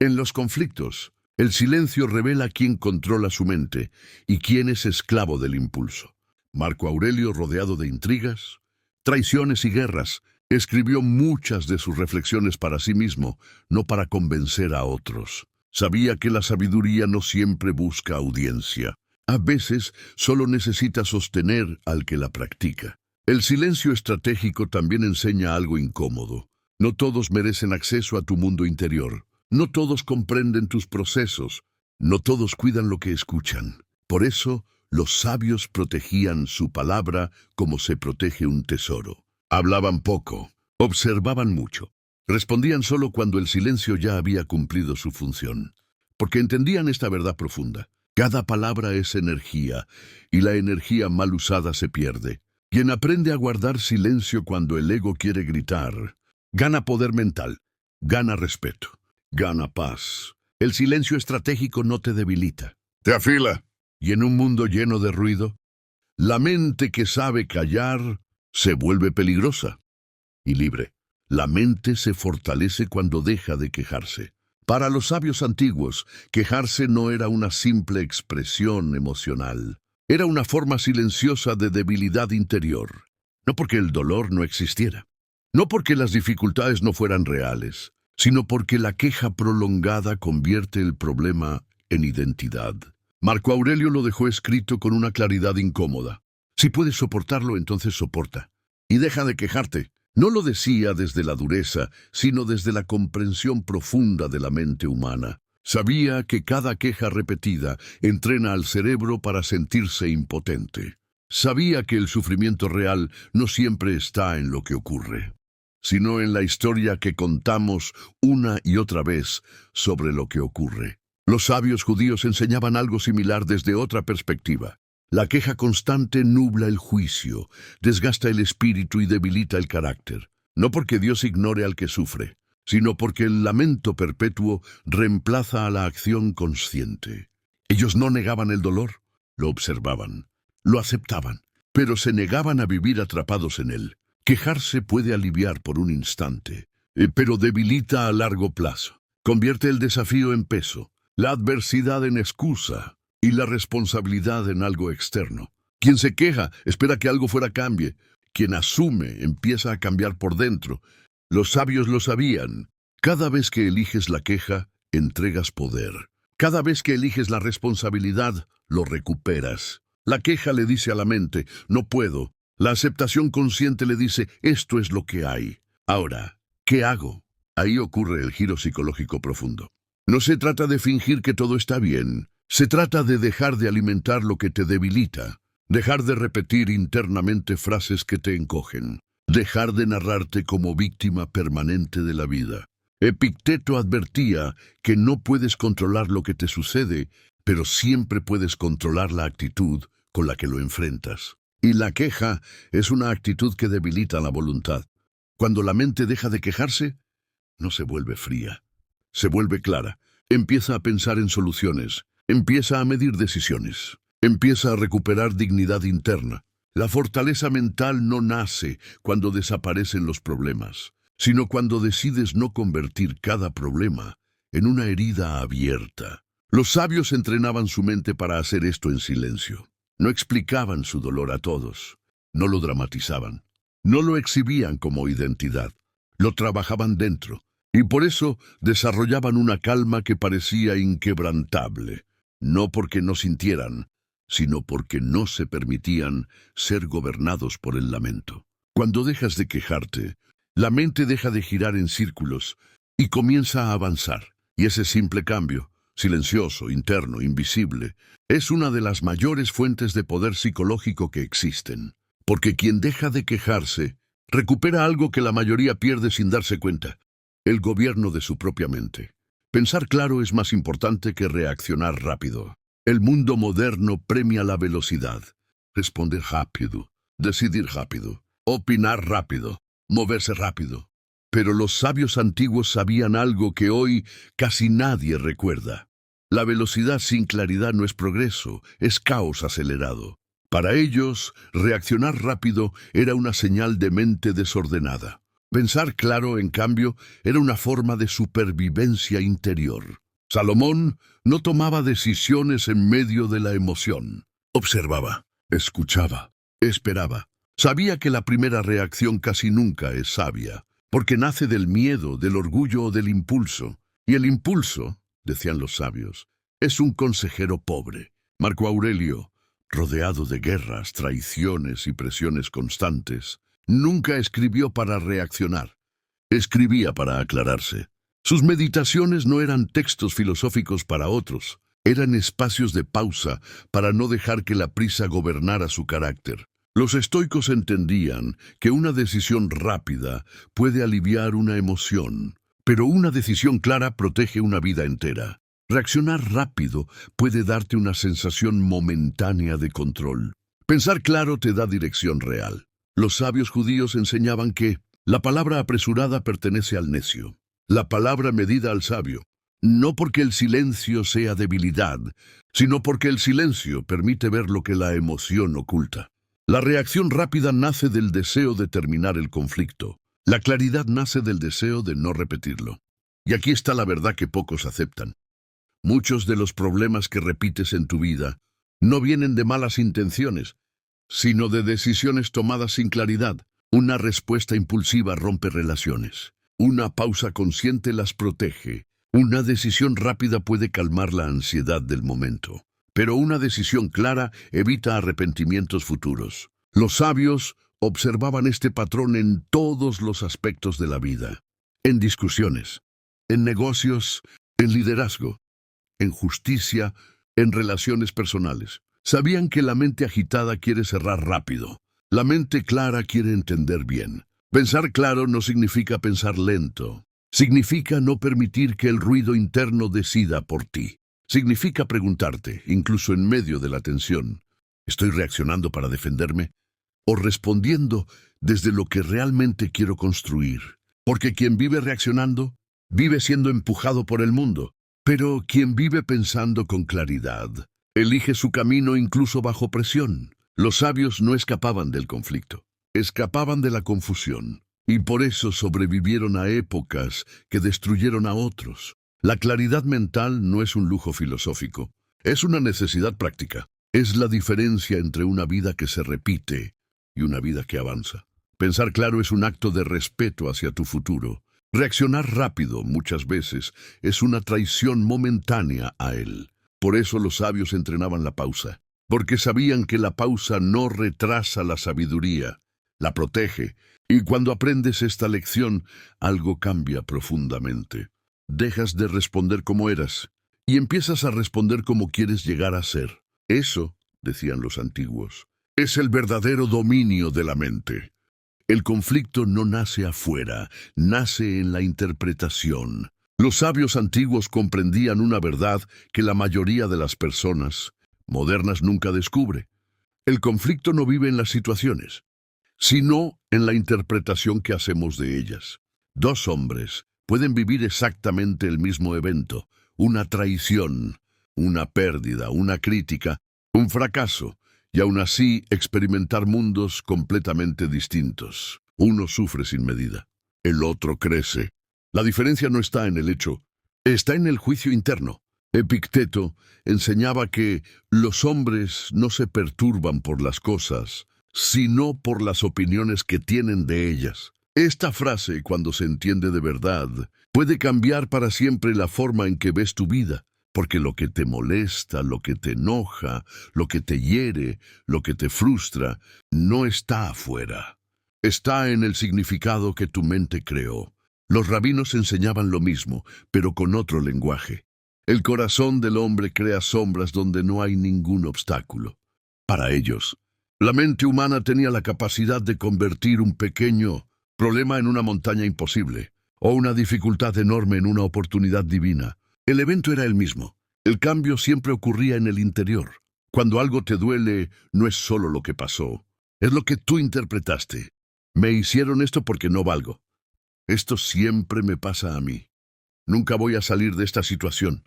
En los conflictos, el silencio revela quién controla su mente y quién es esclavo del impulso. Marco Aurelio, rodeado de intrigas, traiciones y guerras, escribió muchas de sus reflexiones para sí mismo, no para convencer a otros. Sabía que la sabiduría no siempre busca audiencia. A veces solo necesita sostener al que la practica. El silencio estratégico también enseña algo incómodo. No todos merecen acceso a tu mundo interior. No todos comprenden tus procesos. No todos cuidan lo que escuchan. Por eso, los sabios protegían su palabra como se protege un tesoro. Hablaban poco, observaban mucho. Respondían solo cuando el silencio ya había cumplido su función. Porque entendían esta verdad profunda. Cada palabra es energía, y la energía mal usada se pierde. Quien aprende a guardar silencio cuando el ego quiere gritar, gana poder mental, gana respeto, gana paz. El silencio estratégico no te debilita, te afila. Y en un mundo lleno de ruido, la mente que sabe callar se vuelve peligrosa y libre. La mente se fortalece cuando deja de quejarse. Para los sabios antiguos, quejarse no era una simple expresión emocional. Era una forma silenciosa de debilidad interior. No porque el dolor no existiera, no porque las dificultades no fueran reales, sino porque la queja prolongada convierte el problema en identidad. Marco Aurelio lo dejó escrito con una claridad incómoda. Si puedes soportarlo, entonces soporta. Y deja de quejarte. No lo decía desde la dureza, sino desde la comprensión profunda de la mente humana. Sabía que cada queja repetida entrena al cerebro para sentirse impotente. Sabía que el sufrimiento real no siempre está en lo que ocurre, sino en la historia que contamos una y otra vez sobre lo que ocurre. Los sabios judíos enseñaban algo similar desde otra perspectiva. La queja constante nubla el juicio, desgasta el espíritu y debilita el carácter. No porque Dios ignore al que sufre, sino porque el lamento perpetuo reemplaza a la acción consciente. Ellos no negaban el dolor, lo observaban, lo aceptaban, pero se negaban a vivir atrapados en él. Quejarse puede aliviar por un instante, pero debilita a largo plazo. Convierte el desafío en peso, la adversidad en excusa y la responsabilidad en algo externo. Quien se queja espera que algo fuera cambie. Quien asume empieza a cambiar por dentro. Los sabios lo sabían. Cada vez que eliges la queja, entregas poder. Cada vez que eliges la responsabilidad, lo recuperas. La queja le dice a la mente, no puedo. La aceptación consciente le dice, esto es lo que hay. Ahora, ¿qué hago? Ahí ocurre el giro psicológico profundo. No se trata de fingir que todo está bien. Se trata de dejar de alimentar lo que te debilita. Dejar de repetir internamente frases que te encogen. Dejar de narrarte como víctima permanente de la vida. Epicteto advertía que no puedes controlar lo que te sucede, pero siempre puedes controlar la actitud con la que lo enfrentas. Y la queja es una actitud que debilita la voluntad. Cuando la mente deja de quejarse, no se vuelve fría, se vuelve clara. Empieza a pensar en soluciones, empieza a medir decisiones, empieza a recuperar dignidad interna. La fortaleza mental no nace cuando desaparecen los problemas, sino cuando decides no convertir cada problema en una herida abierta. Los sabios entrenaban su mente para hacer esto en silencio. No explicaban su dolor a todos, no lo dramatizaban, no lo exhibían como identidad, lo trabajaban dentro, y por eso desarrollaban una calma que parecía inquebrantable, no porque no sintieran, sino porque no se permitían ser gobernados por el lamento. Cuando dejas de quejarte, la mente deja de girar en círculos y comienza a avanzar, y ese simple cambio silencioso, interno, invisible, es una de las mayores fuentes de poder psicológico que existen. Porque quien deja de quejarse, recupera algo que la mayoría pierde sin darse cuenta: el gobierno de su propia mente. Pensar claro es más importante que reaccionar rápido. El mundo moderno premia la velocidad. Responder rápido, decidir rápido, opinar rápido, moverse rápido. Pero los sabios antiguos sabían algo que hoy casi nadie recuerda. La velocidad sin claridad no es progreso, es caos acelerado. Para ellos, reaccionar rápido era una señal de mente desordenada. Pensar claro, en cambio, era una forma de supervivencia interior. Salomón no tomaba decisiones en medio de la emoción. Observaba, escuchaba, esperaba. Sabía que la primera reacción casi nunca es sabia, porque nace del miedo, del orgullo o del impulso. Y el impulso, decían los sabios, es un consejero pobre. Marco Aurelio, rodeado de guerras, traiciones y presiones constantes, nunca escribió para reaccionar, escribía para aclararse. Sus meditaciones no eran textos filosóficos para otros, eran espacios de pausa para no dejar que la prisa gobernara su carácter. Los estoicos entendían que una decisión rápida puede aliviar una emoción, pero una decisión clara protege una vida entera. Reaccionar rápido puede darte una sensación momentánea de control. Pensar claro te da dirección real. Los sabios judíos enseñaban que la palabra apresurada pertenece al necio, la palabra medida al sabio, no porque el silencio sea debilidad, sino porque el silencio permite ver lo que la emoción oculta. La reacción rápida nace del deseo de terminar el conflicto. La claridad nace del deseo de no repetirlo. Y aquí está la verdad que pocos aceptan. Muchos de los problemas que repites en tu vida no vienen de malas intenciones, sino de decisiones tomadas sin claridad. Una respuesta impulsiva rompe relaciones. Una pausa consciente las protege. Una decisión rápida puede calmar la ansiedad del momento, pero una decisión clara evita arrepentimientos futuros. Los sabios observaban este patrón en todos los aspectos de la vida: en discusiones, en negocios, en liderazgo, en justicia, en relaciones personales. Sabían que la mente agitada quiere cerrar rápido. La mente clara quiere entender bien. Pensar claro no significa pensar lento. Significa no permitir que el ruido interno decida por ti. Significa preguntarte, incluso en medio de la tensión: ¿estoy reaccionando para defenderme o respondiendo desde lo que realmente quiero construir? Porque quien vive reaccionando, vive siendo empujado por el mundo. Pero quien vive pensando con claridad, elige su camino incluso bajo presión. Los sabios no escapaban del conflicto, escapaban de la confusión, y por eso sobrevivieron a épocas que destruyeron a otros. La claridad mental no es un lujo filosófico, es una necesidad práctica. Es la diferencia entre una vida que se repite y una vida que avanza. Pensar claro es un acto de respeto hacia tu futuro. Reaccionar rápido, muchas veces, es una traición momentánea a él. Por eso los sabios entrenaban la pausa, porque sabían que la pausa no retrasa la sabiduría, la protege. Y cuando aprendes esta lección, algo cambia profundamente. Dejas de responder como eras y empiezas a responder como quieres llegar a ser. Eso, decían los antiguos, es el verdadero dominio de la mente. El conflicto no nace afuera, nace en la interpretación. Los sabios antiguos comprendían una verdad que la mayoría de las personas modernas nunca descubre. El conflicto no vive en las situaciones, sino en la interpretación que hacemos de ellas. Dos hombres pueden vivir exactamente el mismo evento: una traición, una pérdida, una crítica, un fracaso, y aún así experimentar mundos completamente distintos. Uno sufre sin medida, el otro crece. La diferencia no está en el hecho, está en el juicio interno. Epicteto enseñaba que los hombres no se perturban por las cosas, sino por las opiniones que tienen de ellas. Esta frase, cuando se entiende de verdad, puede cambiar para siempre la forma en que ves tu vida. Porque lo que te molesta, lo que te enoja, lo que te hiere, lo que te frustra, no está afuera. Está en el significado que tu mente creó. Los rabinos enseñaban lo mismo, pero con otro lenguaje. El corazón del hombre crea sombras donde no hay ningún obstáculo. Para ellos, la mente humana tenía la capacidad de convertir un pequeño problema en una montaña imposible, o una dificultad enorme en una oportunidad divina. El evento era el mismo. El cambio siempre ocurría en el interior. Cuando algo te duele, no es solo lo que pasó, es lo que tú interpretaste. Me hicieron esto porque no valgo. Esto siempre me pasa a mí. Nunca voy a salir de esta situación.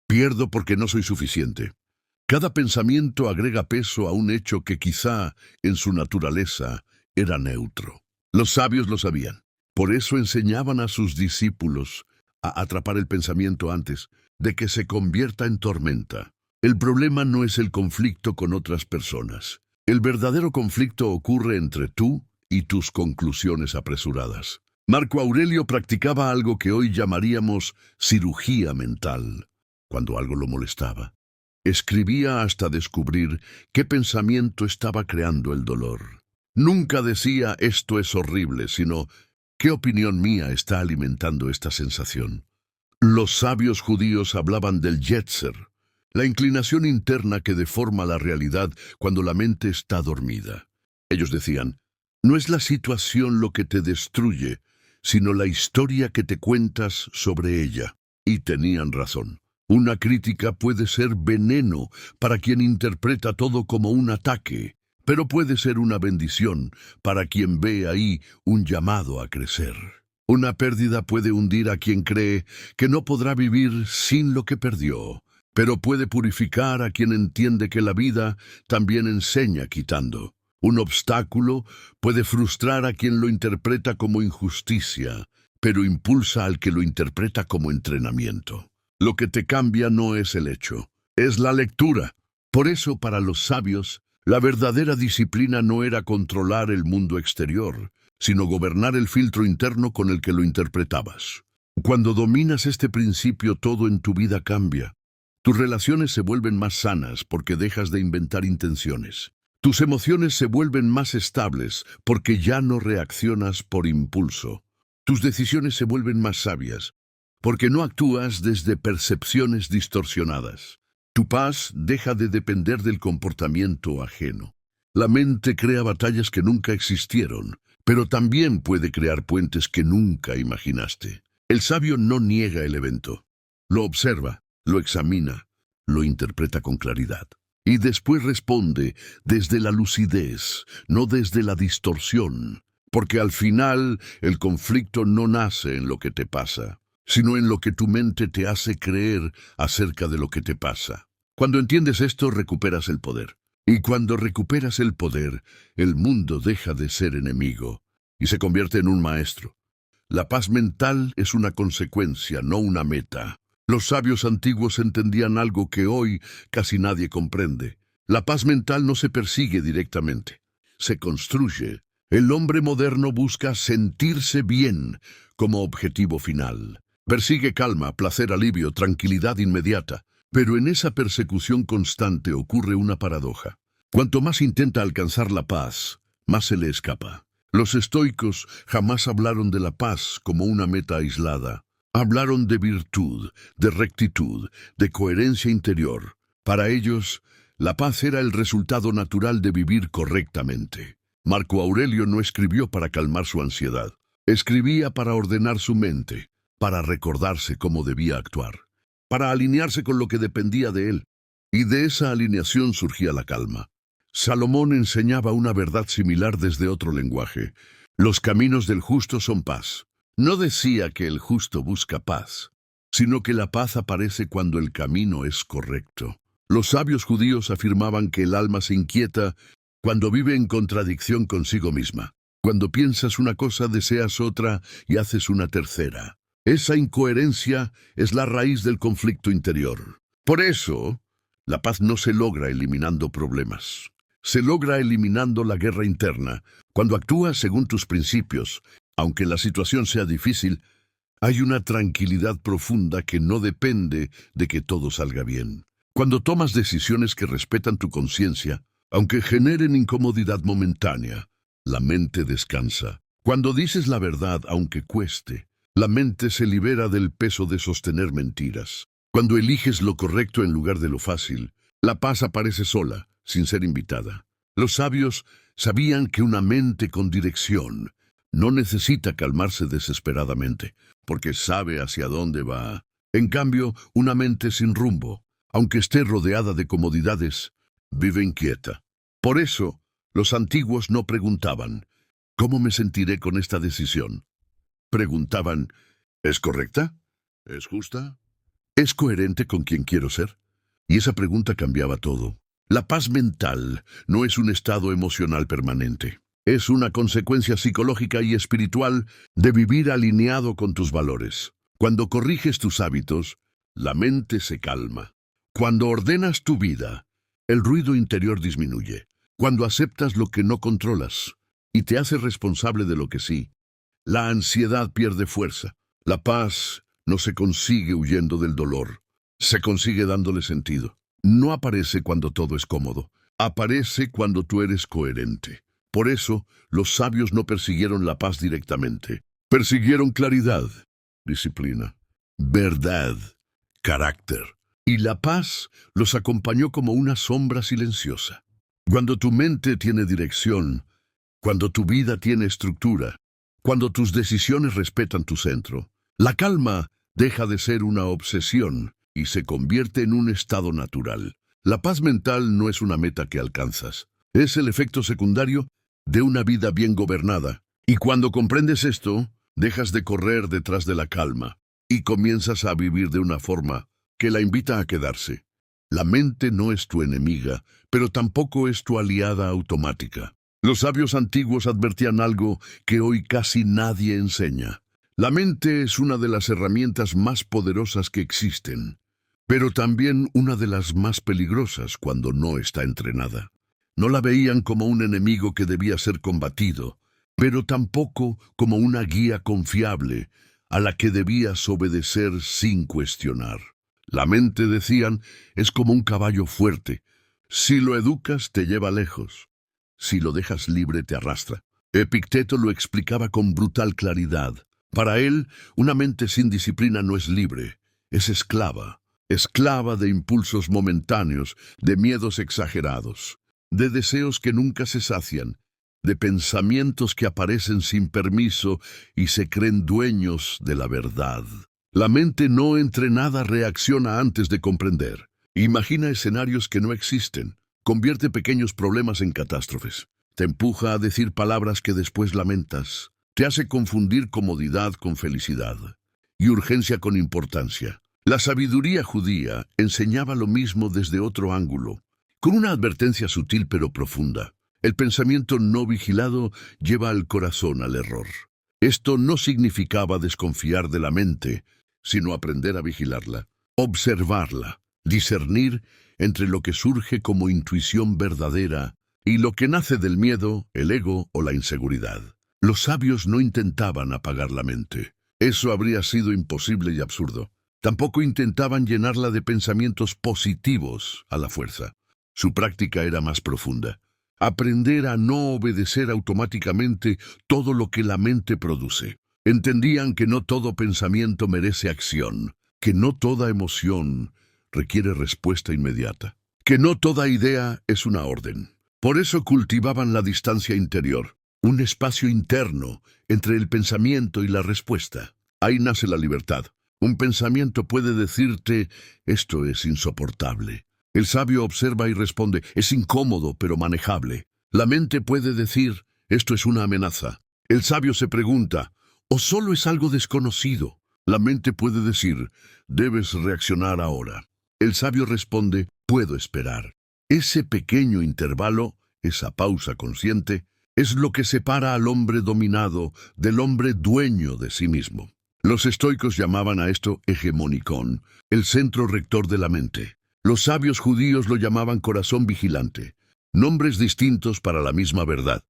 Pierdo porque no soy suficiente. Cada pensamiento agrega peso a un hecho que quizá, en su naturaleza, era neutro. Los sabios lo sabían. Por eso enseñaban a sus discípulos a atrapar el pensamiento antes de que se convierta en tormenta. El problema no es el conflicto con otras personas. El verdadero conflicto ocurre entre tú y tus conclusiones apresuradas. Marco Aurelio practicaba algo que hoy llamaríamos cirugía mental. Cuando algo lo molestaba, escribía hasta descubrir qué pensamiento estaba creando el dolor. Nunca decía esto es horrible, sino qué opinión mía está alimentando esta sensación. Los sabios judíos hablaban del yetzer, la inclinación interna que deforma la realidad cuando la mente está dormida. Ellos decían, no es la situación lo que te destruye, sino la historia que te cuentas sobre ella. Y tenían razón. Una crítica puede ser veneno para quien interpreta todo como un ataque, pero puede ser una bendición para quien ve ahí un llamado a crecer. Una pérdida puede hundir a quien cree que no podrá vivir sin lo que perdió, pero puede purificar a quien entiende que la vida también enseña quitando. Un obstáculo puede frustrar a quien lo interpreta como injusticia, pero impulsa al que lo interpreta como entrenamiento. Lo que te cambia no es el hecho, es la lectura. Por eso, para los sabios, la verdadera disciplina no era controlar el mundo exterior, sino gobernar el filtro interno con el que lo interpretabas. Cuando dominas este principio, todo en tu vida cambia. Tus relaciones se vuelven más sanas porque dejas de inventar intenciones. Tus emociones se vuelven más estables porque ya no reaccionas por impulso. Tus decisiones se vuelven más sabias porque no actúas desde percepciones distorsionadas. Tu paz deja de depender del comportamiento ajeno. La mente crea batallas que nunca existieron, pero también puede crear puentes que nunca imaginaste. El sabio no niega el evento. Lo observa, lo examina, lo interpreta con claridad. Y después responde desde la lucidez, no desde la distorsión. Porque al final el conflicto no nace en lo que te pasa, sino en lo que tu mente te hace creer acerca de lo que te pasa. Cuando entiendes esto, recuperas el poder. Y cuando recuperas el poder, el mundo deja de ser enemigo y se convierte en un maestro. La paz mental es una consecuencia, no una meta. Los sabios antiguos entendían algo que hoy casi nadie comprende. La paz mental no se persigue directamente, se construye. El hombre moderno busca sentirse bien como objetivo final. Persigue calma, placer, alivio, tranquilidad inmediata. Pero en esa persecución constante ocurre una paradoja. Cuanto más intenta alcanzar la paz, más se le escapa. Los estoicos jamás hablaron de la paz como una meta aislada. Hablaron de virtud, de rectitud, de coherencia interior. Para ellos, la paz era el resultado natural de vivir correctamente. Marco Aurelio no escribió para calmar su ansiedad. Escribía para ordenar su mente, para recordarse cómo debía actuar, para alinearse con lo que dependía de él. Y de esa alineación surgía la calma. Salomón enseñaba una verdad similar desde otro lenguaje. Los caminos del justo son paz. No decía que el justo busca paz, sino que la paz aparece cuando el camino es correcto. Los sabios judíos afirmaban que el alma se inquieta cuando vive en contradicción consigo misma. Cuando piensas una cosa, deseas otra y haces una tercera. Esa incoherencia es la raíz del conflicto interior. Por eso, la paz no se logra eliminando problemas. Se logra eliminando la guerra interna. Cuando actúas según tus principios, aunque la situación sea difícil, hay una tranquilidad profunda que no depende de que todo salga bien. Cuando tomas decisiones que respetan tu conciencia, aunque generen incomodidad momentánea, la mente descansa. Cuando dices la verdad, aunque cueste, la mente se libera del peso de sostener mentiras. Cuando eliges lo correcto en lugar de lo fácil, la paz aparece sola, sin ser invitada. Los sabios sabían que una mente con dirección no necesita calmarse desesperadamente, porque sabe hacia dónde va. En cambio, una mente sin rumbo, aunque esté rodeada de comodidades, vive inquieta. Por eso, los antiguos no preguntaban, ¿cómo me sentiré con esta decisión? Preguntaban, ¿es correcta? ¿Es justa? ¿Es coherente con quien quiero ser? Y esa pregunta cambiaba todo. La paz mental no es un estado emocional permanente. Es una consecuencia psicológica y espiritual de vivir alineado con tus valores. Cuando corriges tus hábitos, la mente se calma. Cuando ordenas tu vida, el ruido interior disminuye. Cuando aceptas lo que no controlas y te haces responsable de lo que sí, la ansiedad pierde fuerza. La paz no se consigue huyendo del dolor, se consigue dándole sentido. No aparece cuando todo es cómodo, aparece cuando tú eres coherente. Por eso, los sabios no persiguieron la paz directamente. Persiguieron claridad, disciplina, verdad, carácter. Y la paz los acompañó como una sombra silenciosa. Cuando tu mente tiene dirección, cuando tu vida tiene estructura, cuando tus decisiones respetan tu centro, la calma deja de ser una obsesión y se convierte en un estado natural. La paz mental no es una meta que alcanzas, es el efecto secundario de una vida bien gobernada. Y cuando comprendes esto, dejas de correr detrás de la calma y comienzas a vivir de una forma que la invita a quedarse. La mente no es tu enemiga, pero tampoco es tu aliada automática. Los sabios antiguos advertían algo que hoy casi nadie enseña. La mente es una de las herramientas más poderosas que existen, pero también una de las más peligrosas cuando no está entrenada. No la veían como un enemigo que debía ser combatido, pero tampoco como una guía confiable a la que debías obedecer sin cuestionar. La mente, decían, es como un caballo fuerte. Si lo educas, te lleva lejos. Si lo dejas libre, te arrastra. Epicteto lo explicaba con brutal claridad. Para él, una mente sin disciplina no es libre, es esclava. Esclava de impulsos momentáneos, de miedos exagerados, de deseos que nunca se sacian, de pensamientos que aparecen sin permiso y se creen dueños de la verdad. La mente no entrenada reacciona antes de comprender. Imagina escenarios que no existen. Convierte pequeños problemas en catástrofes. Te empuja a decir palabras que después lamentas. Te hace confundir comodidad con felicidad y urgencia con importancia. La sabiduría judía enseñaba lo mismo desde otro ángulo, con una advertencia sutil pero profunda. El pensamiento no vigilado lleva al corazón al error. Esto no significaba desconfiar de la mente, sino aprender a vigilarla, observarla, discernir entre lo que surge como intuición verdadera y lo que nace del miedo, el ego o la inseguridad. Los sabios no intentaban apagar la mente. Eso habría sido imposible y absurdo. Tampoco intentaban llenarla de pensamientos positivos a la fuerza. Su práctica era más profunda. Aprender a no obedecer automáticamente todo lo que la mente produce. Entendían que no todo pensamiento merece acción, que no toda emoción requiere respuesta inmediata, que no toda idea es una orden. Por eso cultivaban la distancia interior, un espacio interno entre el pensamiento y la respuesta. Ahí nace la libertad. Un pensamiento puede decirte, esto es insoportable. El sabio observa y responde, es incómodo pero manejable. La mente puede decir, esto es una amenaza. El sabio se pregunta, ¿o solo es algo desconocido? La mente puede decir, debes reaccionar ahora. El sabio responde, puedo esperar. Ese pequeño intervalo, esa pausa consciente, es lo que separa al hombre dominado del hombre dueño de sí mismo. Los estoicos llamaban a esto hegemonicón, el centro rector de la mente. Los sabios judíos lo llamaban corazón vigilante, nombres distintos para la misma verdad.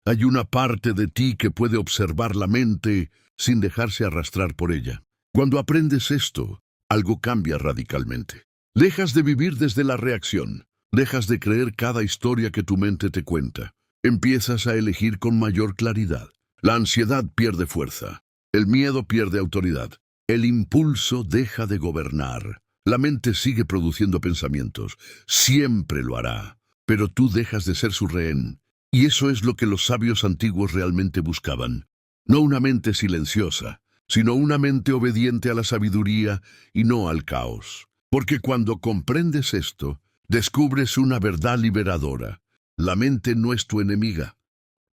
Hay una parte de ti que puede observar la mente sin dejarse arrastrar por ella. Cuando aprendes esto, algo cambia radicalmente. Dejas de vivir desde la reacción, dejas de creer cada historia que tu mente te cuenta. Empiezas a elegir con mayor claridad. La ansiedad pierde fuerza. El miedo pierde autoridad. El impulso deja de gobernar. La mente sigue produciendo pensamientos, siempre lo hará, pero tú dejas de ser su rehén. Y eso es lo que los sabios antiguos realmente buscaban. No una mente silenciosa, sino una mente obediente a la sabiduría y no al caos. Porque cuando comprendes esto, descubres una verdad liberadora. La mente no es tu enemiga,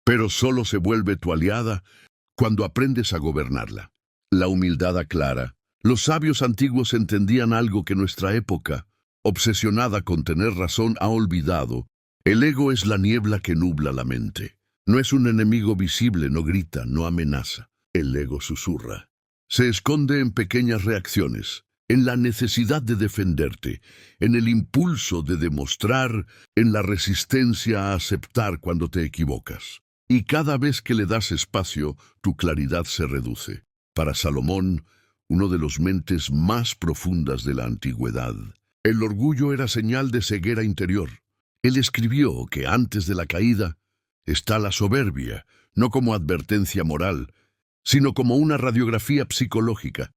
pero solo se vuelve tu aliada cuando aprendes a gobernarla. La humildad aclara. Los sabios antiguos entendían algo que nuestra época, obsesionada con tener razón, ha olvidado. El ego es la niebla que nubla la mente. No es un enemigo visible, no grita, no amenaza. El ego susurra. Se esconde en pequeñas reacciones, en la necesidad de defenderte, en el impulso de demostrar, en la resistencia a aceptar cuando te equivocas. Y cada vez que le das espacio, tu claridad se reduce. Para Salomón, uno de los mentes más profundas de la antigüedad, el orgullo era señal de ceguera interior. Él escribió que antes de la caída está la soberbia, no como advertencia moral, sino como una radiografía psicológica.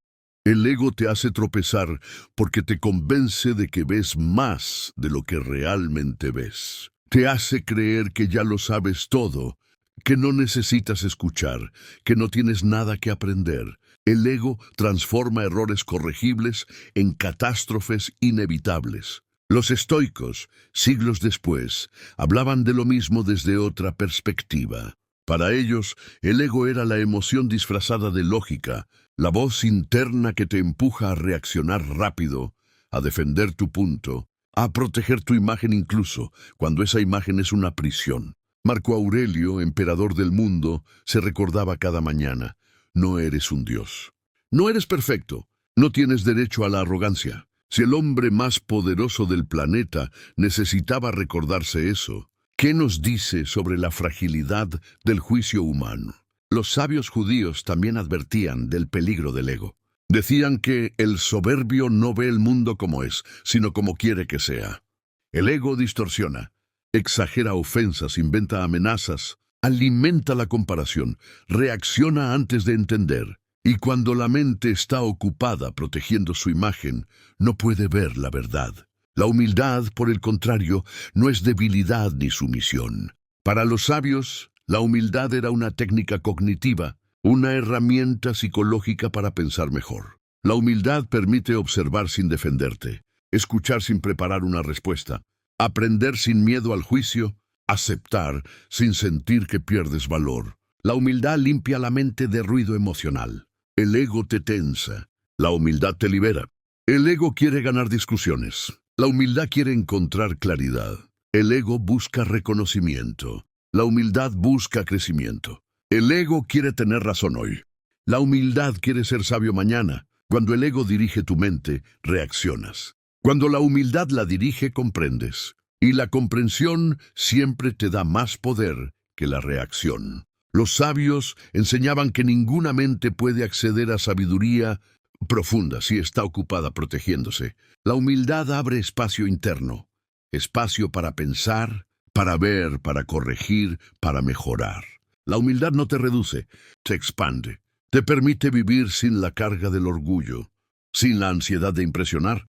El ego te hace tropezar porque te convence de que ves más de lo que realmente ves. Te hace creer que ya lo sabes todo, que no necesitas escuchar, que no tienes nada que aprender. El ego transforma errores corregibles en catástrofes inevitables. Los estoicos, siglos después, hablaban de lo mismo desde otra perspectiva. Para ellos, el ego era la emoción disfrazada de lógica, la voz interna que te empuja a reaccionar rápido, a defender tu punto, a proteger tu imagen incluso cuando esa imagen es una prisión. Marco Aurelio, emperador del mundo, se recordaba cada mañana: no eres un dios. No eres perfecto. No tienes derecho a la arrogancia. Si el hombre más poderoso del planeta necesitaba recordarse eso, ¿qué nos dice sobre la fragilidad del juicio humano? Los sabios judíos también advertían del peligro del ego. Decían que el soberbio no ve el mundo como es, sino como quiere que sea. El ego distorsiona, exagera ofensas, inventa amenazas, alimenta la comparación, reacciona antes de entender. Y cuando la mente está ocupada protegiendo su imagen, no puede ver la verdad. La humildad, por el contrario, no es debilidad ni sumisión. Para los sabios, la humildad era una técnica cognitiva, una herramienta psicológica para pensar mejor. La humildad permite observar sin defenderte, escuchar sin preparar una respuesta, aprender sin miedo al juicio, aceptar sin sentir que pierdes valor. La humildad limpia la mente de ruido emocional. El ego te tensa, la humildad te libera. El ego quiere ganar discusiones, la humildad quiere encontrar claridad. El ego busca reconocimiento, la humildad busca crecimiento. El ego quiere tener razón hoy, la humildad quiere ser sabio mañana. Cuando el ego dirige tu mente, reaccionas. Cuando la humildad la dirige, comprendes. Y la comprensión siempre te da más poder que la reacción. Los sabios enseñaban que ninguna mente puede acceder a sabiduría profunda si está ocupada protegiéndose. La humildad abre espacio interno, espacio para pensar, para ver, para corregir, para mejorar. La humildad no te reduce, te expande. Te permite vivir sin la carga del orgullo, sin la ansiedad de impresionar,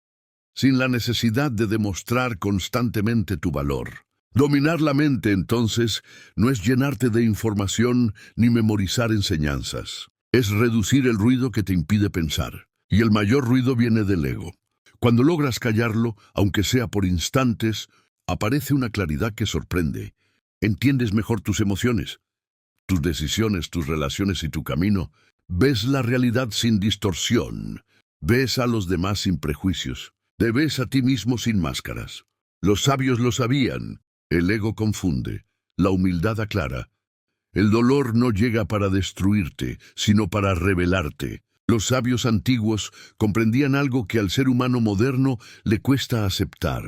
sin la necesidad de demostrar constantemente tu valor. Dominar la mente, entonces, no es llenarte de información ni memorizar enseñanzas. Es reducir el ruido que te impide pensar. Y el mayor ruido viene del ego. Cuando logras callarlo, aunque sea por instantes, aparece una claridad que sorprende. Entiendes mejor tus emociones, tus decisiones, tus relaciones y tu camino. Ves la realidad sin distorsión. Ves a los demás sin prejuicios. Te ves a ti mismo sin máscaras. Los sabios lo sabían. El ego confunde, la humildad aclara. El dolor no llega para destruirte, sino para revelarte. Los sabios antiguos comprendían algo que al ser humano moderno le cuesta aceptar.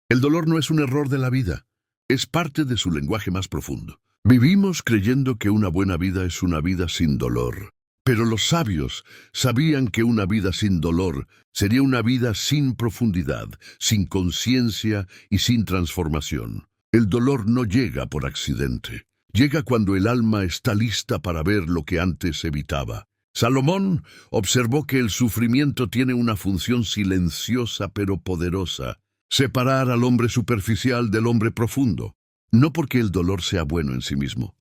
El dolor no es un error de la vida, es parte de su lenguaje más profundo. Vivimos creyendo que una buena vida es una vida sin dolor. Pero los sabios sabían que una vida sin dolor sería una vida sin profundidad, sin conciencia y sin transformación. El dolor no llega por accidente. Llega cuando el alma está lista para ver lo que antes evitaba. Salomón observó que el sufrimiento tiene una función silenciosa pero poderosa: separar al hombre superficial del hombre profundo. No porque el dolor sea bueno en sí mismo,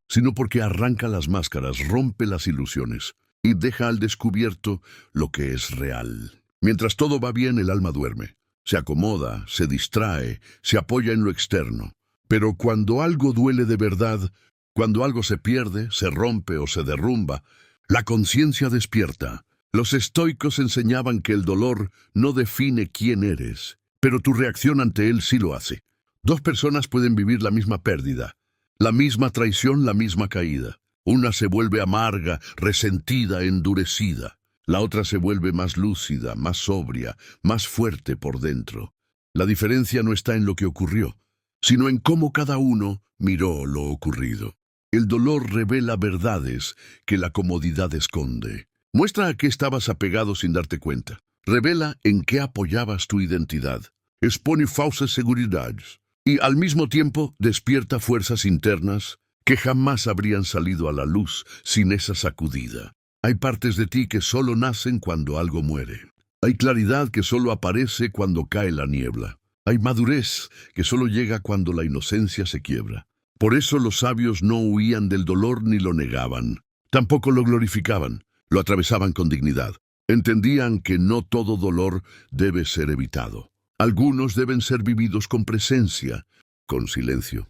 sino porque arranca las máscaras, rompe las ilusiones y deja al descubierto lo que es real. Mientras todo va bien, el alma duerme, se acomoda, se distrae, se apoya en lo externo. Pero cuando algo duele de verdad, cuando algo se pierde, se rompe o se derrumba, la conciencia despierta. Los estoicos enseñaban que el dolor no define quién eres, pero tu reacción ante él sí lo hace. Dos personas pueden vivir la misma pérdida, la misma traición, la misma caída. Una se vuelve amarga, resentida, endurecida. La otra se vuelve más lúcida, más sobria, más fuerte por dentro. La diferencia no está en lo que ocurrió, sino en cómo cada uno miró lo ocurrido. El dolor revela verdades que la comodidad esconde. Muestra a qué estabas apegado sin darte cuenta. Revela en qué apoyabas tu identidad. Expone falsas seguridades. Y al mismo tiempo despierta fuerzas internas que jamás habrían salido a la luz sin esa sacudida. Hay partes de ti que solo nacen cuando algo muere. Hay claridad que solo aparece cuando cae la niebla. Hay madurez que solo llega cuando la inocencia se quiebra. Por eso los sabios no huían del dolor ni lo negaban. Tampoco lo glorificaban. Lo atravesaban con dignidad. Entendían que no todo dolor debe ser evitado. Algunos deben ser vividos con presencia, con silencio,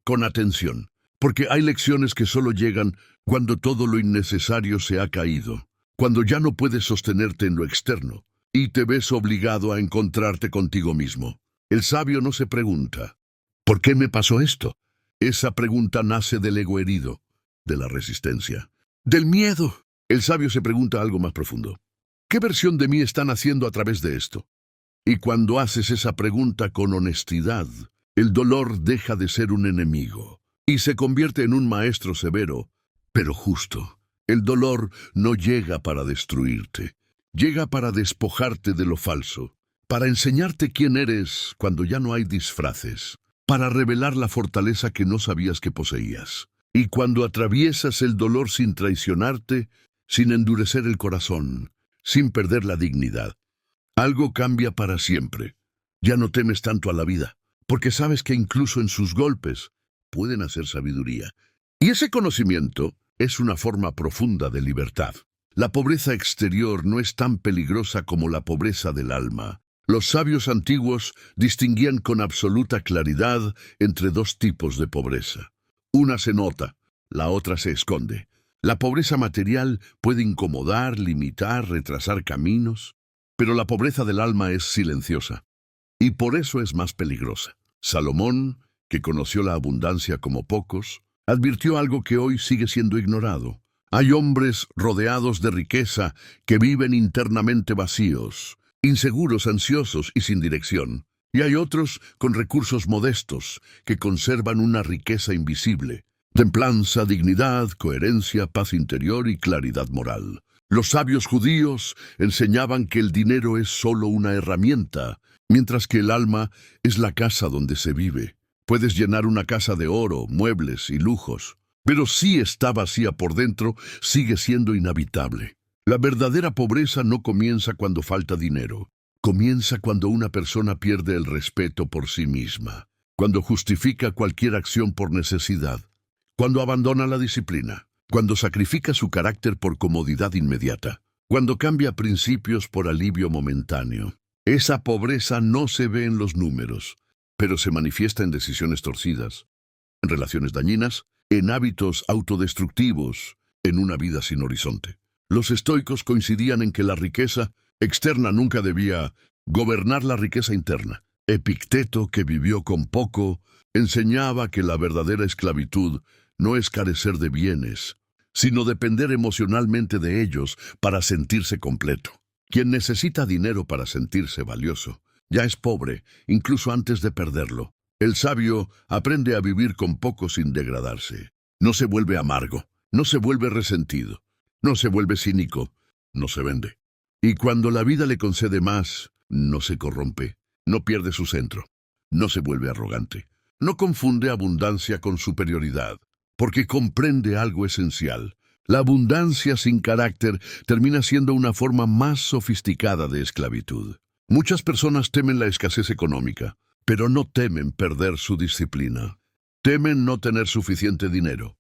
con atención. Porque hay lecciones que solo llegan cuando todo lo innecesario se ha caído. Cuando ya no puedes sostenerte en lo externo y te ves obligado a encontrarte contigo mismo. El sabio no se pregunta, ¿por qué me pasó esto? Esa pregunta nace del ego herido, de la resistencia, del miedo. El sabio se pregunta algo más profundo. ¿Qué versión de mí están haciendo a través de esto? Y cuando haces esa pregunta con honestidad, el dolor deja de ser un enemigo y se convierte en un maestro severo, pero justo. El dolor no llega para destruirte, llega para despojarte de lo falso, para enseñarte quién eres cuando ya no hay disfraces, para revelar la fortaleza que no sabías que poseías. Y cuando atraviesas el dolor sin traicionarte, sin endurecer el corazón, sin perder la dignidad, algo cambia para siempre. Ya no temes tanto a la vida, porque sabes que incluso en sus golpes pueden hacer sabiduría. Y ese conocimiento es una forma profunda de libertad. La pobreza exterior no es tan peligrosa como la pobreza del alma. Los sabios antiguos distinguían con absoluta claridad entre dos tipos de pobreza. Una se nota, la otra se esconde. La pobreza material puede incomodar, limitar, retrasar caminos, pero la pobreza del alma es silenciosa, y por eso es más peligrosa. Salomón, que conoció la abundancia como pocos, advirtió algo que hoy sigue siendo ignorado. Hay hombres rodeados de riqueza que viven internamente vacíos, inseguros, ansiosos y sin dirección. Y hay otros con recursos modestos que conservan una riqueza invisible: templanza, dignidad, coherencia, paz interior y claridad moral. Los sabios judíos enseñaban que el dinero es solo una herramienta, mientras que el alma es la casa donde se vive. Puedes llenar una casa de oro, muebles y lujos, pero si está vacía por dentro, sigue siendo inhabitable. La verdadera pobreza no comienza cuando falta dinero. Comienza cuando una persona pierde el respeto por sí misma, cuando justifica cualquier acción por necesidad, cuando abandona la disciplina, cuando sacrifica su carácter por comodidad inmediata, cuando cambia principios por alivio momentáneo. Esa pobreza no se ve en los números, pero se manifiesta en decisiones torcidas, en relaciones dañinas, en hábitos autodestructivos, en una vida sin horizonte. Los estoicos coincidían en que la riqueza externa nunca debía gobernar la riqueza interna. Epicteto, que vivió con poco, enseñaba que la verdadera esclavitud no es carecer de bienes, sino depender emocionalmente de ellos para sentirse completo. Quien necesita dinero para sentirse valioso, ya es pobre, incluso antes de perderlo. El sabio aprende a vivir con poco sin degradarse. No se vuelve amargo, no se vuelve resentido, no se vuelve cínico, no se vende. Y cuando la vida le concede más, no se corrompe, no pierde su centro, no se vuelve arrogante, no confunde abundancia con superioridad, porque comprende algo esencial. La abundancia sin carácter termina siendo una forma más sofisticada de esclavitud. Muchas personas temen la escasez económica, pero no temen perder su disciplina. Temen no tener suficiente dinero,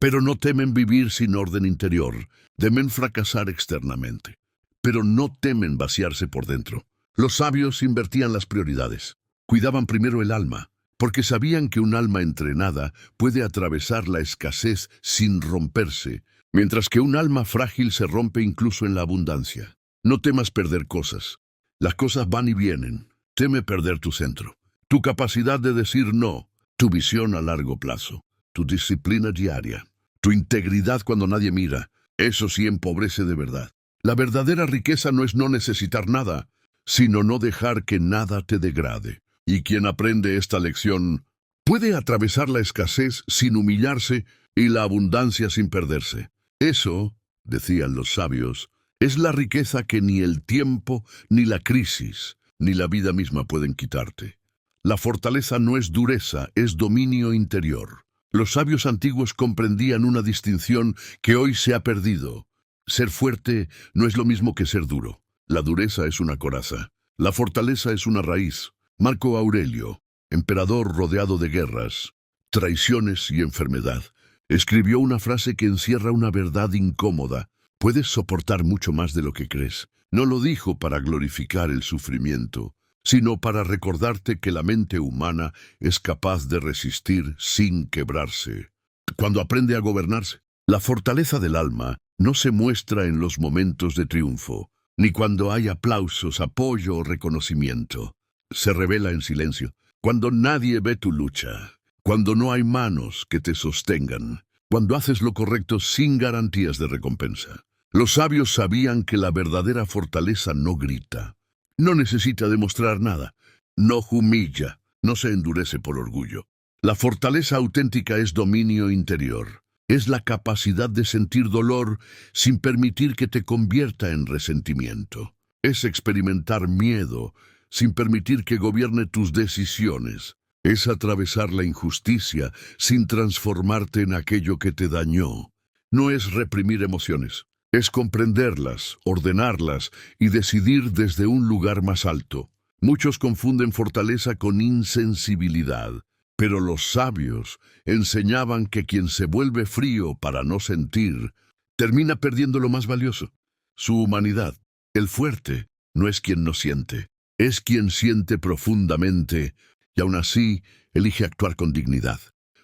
pero no temen vivir sin orden interior. Temen fracasar externamente, pero no temen vaciarse por dentro. Los sabios invertían las prioridades. Cuidaban primero el alma, porque sabían que un alma entrenada puede atravesar la escasez sin romperse, mientras que un alma frágil se rompe incluso en la abundancia. No temas perder cosas. Las cosas van y vienen. Teme perder tu centro, tu capacidad de decir no, tu visión a largo plazo, tu disciplina diaria, tu integridad cuando nadie mira. Eso sí empobrece de verdad. La verdadera riqueza no es no necesitar nada, sino no dejar que nada te degrade. Y quien aprende esta lección puede atravesar la escasez sin humillarse y la abundancia sin perderse. Eso, decían los sabios, es la riqueza que ni el tiempo, ni la crisis, ni la vida misma pueden quitarte. La fortaleza no es dureza, es dominio interior. Los sabios antiguos comprendían una distinción que hoy se ha perdido. Ser fuerte no es lo mismo que ser duro. La dureza es una coraza. La fortaleza es una raíz. Marco Aurelio, emperador rodeado de guerras, traiciones y enfermedad, escribió una frase que encierra una verdad incómoda. Puedes soportar mucho más de lo que crees. No lo dijo para glorificar el sufrimiento, sino para recordarte que la mente humana es capaz de resistir sin quebrarse. Cuando aprende a gobernarse, la fortaleza del alma no se muestra en los momentos de triunfo, ni cuando hay aplausos, apoyo o reconocimiento. Se revela en silencio, cuando nadie ve tu lucha, cuando no hay manos que te sostengan, cuando haces lo correcto sin garantías de recompensa. Los sabios sabían que la verdadera fortaleza no grita, no necesita demostrar nada, no humilla, no se endurece por orgullo. La fortaleza auténtica es dominio interior, es la capacidad de sentir dolor sin permitir que te convierta en resentimiento. Es experimentar miedo sin permitir que gobierne tus decisiones. Es atravesar la injusticia sin transformarte en aquello que te dañó. No es reprimir emociones, es comprenderlas, ordenarlas y decidir desde un lugar más alto. Muchos confunden fortaleza con insensibilidad, pero los sabios enseñaban que quien se vuelve frío para no sentir, termina perdiendo lo más valioso, su humanidad. El fuerte no es quien no siente, es quien siente profundamente y aún así elige actuar con dignidad.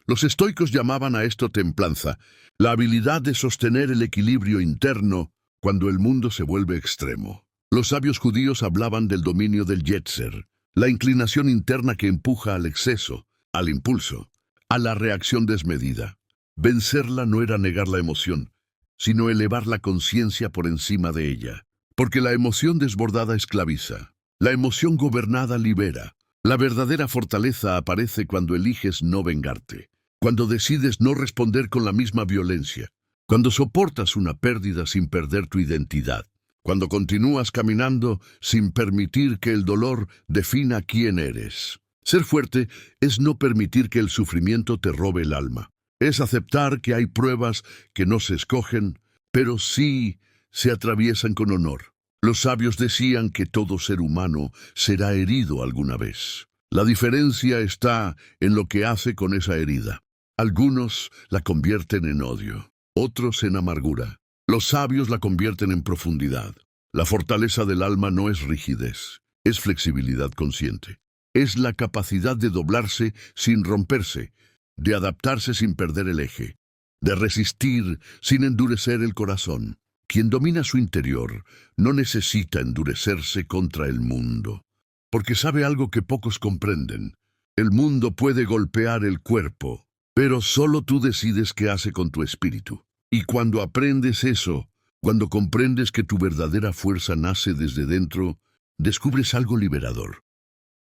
Los estoicos llamaban a esto templanza, la habilidad de sostener el equilibrio interno cuando el mundo se vuelve extremo. Los sabios judíos hablaban del dominio del yetzer, la inclinación interna que empuja al exceso, al impulso, a la reacción desmedida. Vencerla no era negar la emoción, sino elevar la conciencia por encima de ella, porque la emoción desbordada esclaviza. La emoción gobernada libera. La verdadera fortaleza aparece cuando eliges no vengarte, cuando decides no responder con la misma violencia, cuando soportas una pérdida sin perder tu identidad, cuando continúas caminando sin permitir que el dolor defina quién eres. Ser fuerte es no permitir que el sufrimiento te robe el alma. Es aceptar que hay pruebas que no se escogen, pero sí se atraviesan con honor. Los sabios decían que todo ser humano será herido alguna vez. La diferencia está en lo que hace con esa herida. Algunos la convierten en odio, otros en amargura. Los sabios la convierten en profundidad. La fortaleza del alma no es rigidez, es flexibilidad consciente. Es la capacidad de doblarse sin romperse, de adaptarse sin perder el eje, de resistir sin endurecer el corazón. Quien domina su interior no necesita endurecerse contra el mundo, porque sabe algo que pocos comprenden. El mundo puede golpear el cuerpo, pero solo tú decides qué hace con tu espíritu. Y cuando aprendes eso, cuando comprendes que tu verdadera fuerza nace desde dentro, descubres algo liberador.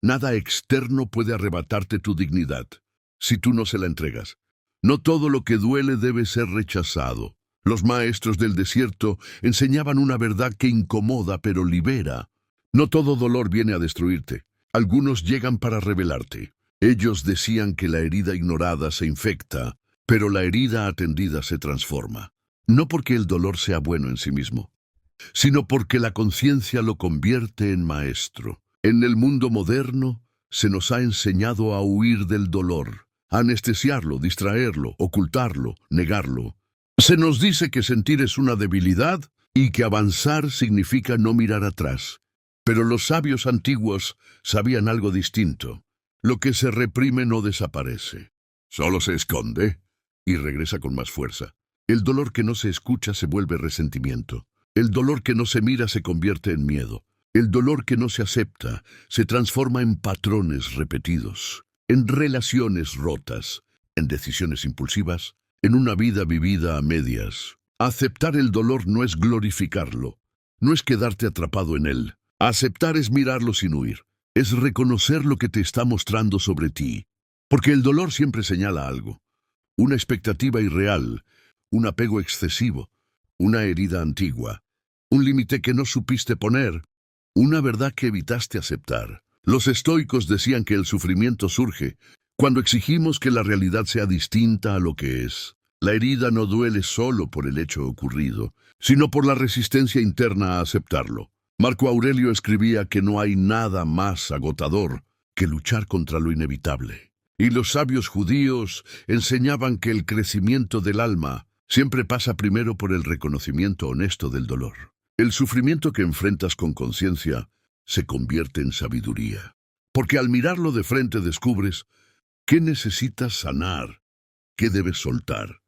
Nada externo puede arrebatarte tu dignidad, si tú no se la entregas. No todo lo que duele debe ser rechazado. Los maestros del desierto enseñaban una verdad que incomoda pero libera. No todo dolor viene a destruirte. Algunos llegan para revelarte. Ellos decían que la herida ignorada se infecta, pero la herida atendida se transforma. no porque el dolor sea bueno en sí mismo, sino porque la conciencia lo convierte en maestro. En el mundo moderno se nos ha enseñado a huir del dolor, a anestesiarlo, distraerlo, ocultarlo, negarlo. Se nos dice que sentir es una debilidad y que avanzar significa no mirar atrás. Pero los sabios antiguos sabían algo distinto. Lo que se reprime no desaparece, solo se esconde y regresa con más fuerza. El dolor que no se escucha se vuelve resentimiento. El dolor que no se mira se convierte en miedo. El dolor que no se acepta se transforma en patrones repetidos, en relaciones rotas, en decisiones impulsivas, en una vida vivida a medias. Aceptar el dolor no es glorificarlo, no es quedarte atrapado en él. Aceptar es mirarlo sin huir, es reconocer lo que te está mostrando sobre ti. Porque el dolor siempre señala algo, una expectativa irreal, un apego excesivo, una herida antigua, un límite que no supiste poner, una verdad que evitaste aceptar. Los estoicos decían que el sufrimiento surge cuando exigimos que la realidad sea distinta a lo que es. La herida no duele solo por el hecho ocurrido, sino por la resistencia interna a aceptarlo. Marco Aurelio escribía que no hay nada más agotador que luchar contra lo inevitable. Y los sabios judíos enseñaban que el crecimiento del alma siempre pasa primero por el reconocimiento honesto del dolor. El sufrimiento que enfrentas con conciencia se convierte en sabiduría. Porque al mirarlo de frente descubres qué necesitas sanar, qué debes soltar,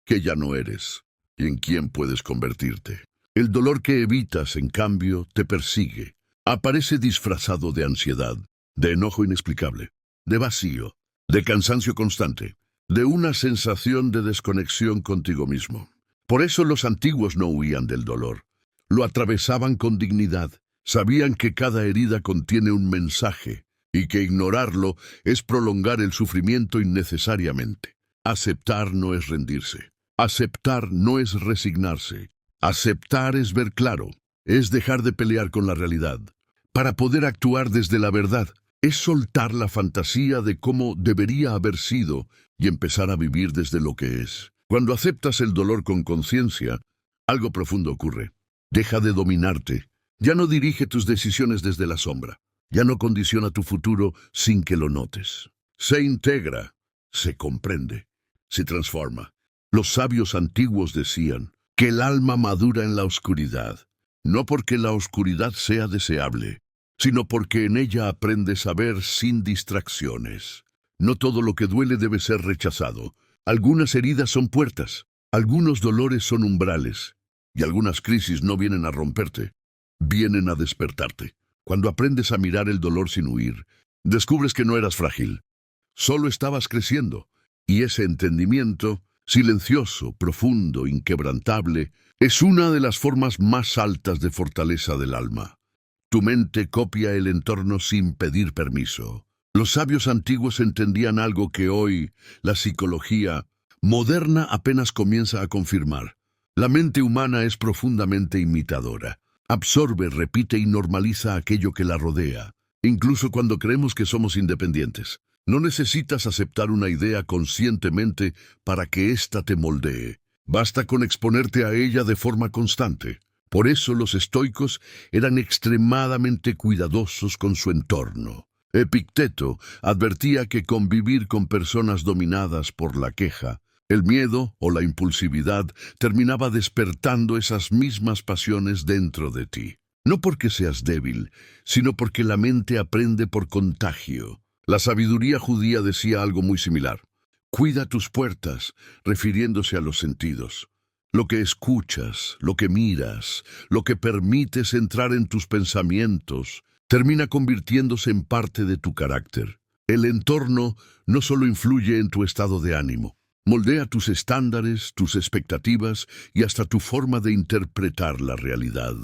qué ya no eres y en quién puedes convertirte. El dolor que evitas, en cambio, te persigue. Aparece disfrazado de ansiedad, de enojo inexplicable, de vacío, de cansancio constante, de una sensación de desconexión contigo mismo. Por eso los antiguos no huían del dolor. Lo atravesaban con dignidad. Sabían que cada herida contiene un mensaje y que ignorarlo es prolongar el sufrimiento innecesariamente. Aceptar no es rendirse. Aceptar no es resignarse. Aceptar es ver claro, es dejar de pelear con la realidad. Para poder actuar desde la verdad, es soltar la fantasía de cómo debería haber sido y empezar a vivir desde lo que es. Cuando aceptas el dolor con conciencia, algo profundo ocurre. Deja de dominarte. Ya no dirige tus decisiones desde la sombra. Ya no condiciona tu futuro sin que lo notes. Se integra, se comprende, se transforma. Los sabios antiguos decían que el alma madura en la oscuridad, no porque la oscuridad sea deseable, sino porque en ella aprendes a ver sin distracciones. No todo lo que duele debe ser rechazado. Algunas heridas son puertas, algunos dolores son umbrales, y algunas crisis no vienen a romperte, vienen a despertarte. Cuando aprendes a mirar el dolor sin huir, descubres que no eras frágil, solo estabas creciendo, y ese entendimiento, silencioso, profundo, inquebrantable, es una de las formas más altas de fortaleza del alma. Tu mente copia el entorno sin pedir permiso. Los sabios antiguos entendían algo que hoy la psicología moderna apenas comienza a confirmar. La mente humana es profundamente imitadora. Absorbe, repite y normaliza aquello que la rodea, incluso cuando creemos que somos independientes. No necesitas aceptar una idea conscientemente para que ésta te moldee. Basta con exponerte a ella de forma constante. Por eso los estoicos eran extremadamente cuidadosos con su entorno. Epicteto advertía que convivir con personas dominadas por la queja, el miedo o la impulsividad terminaba despertando esas mismas pasiones dentro de ti. No porque seas débil, sino porque la mente aprende por contagio. La sabiduría judía decía algo muy similar. Cuida tus puertas, refiriéndose a los sentidos. Lo que escuchas, lo que miras, lo que permites entrar en tus pensamientos, termina convirtiéndose en parte de tu carácter. El entorno no solo influye en tu estado de ánimo, moldea tus estándares, tus expectativas y hasta tu forma de interpretar la realidad.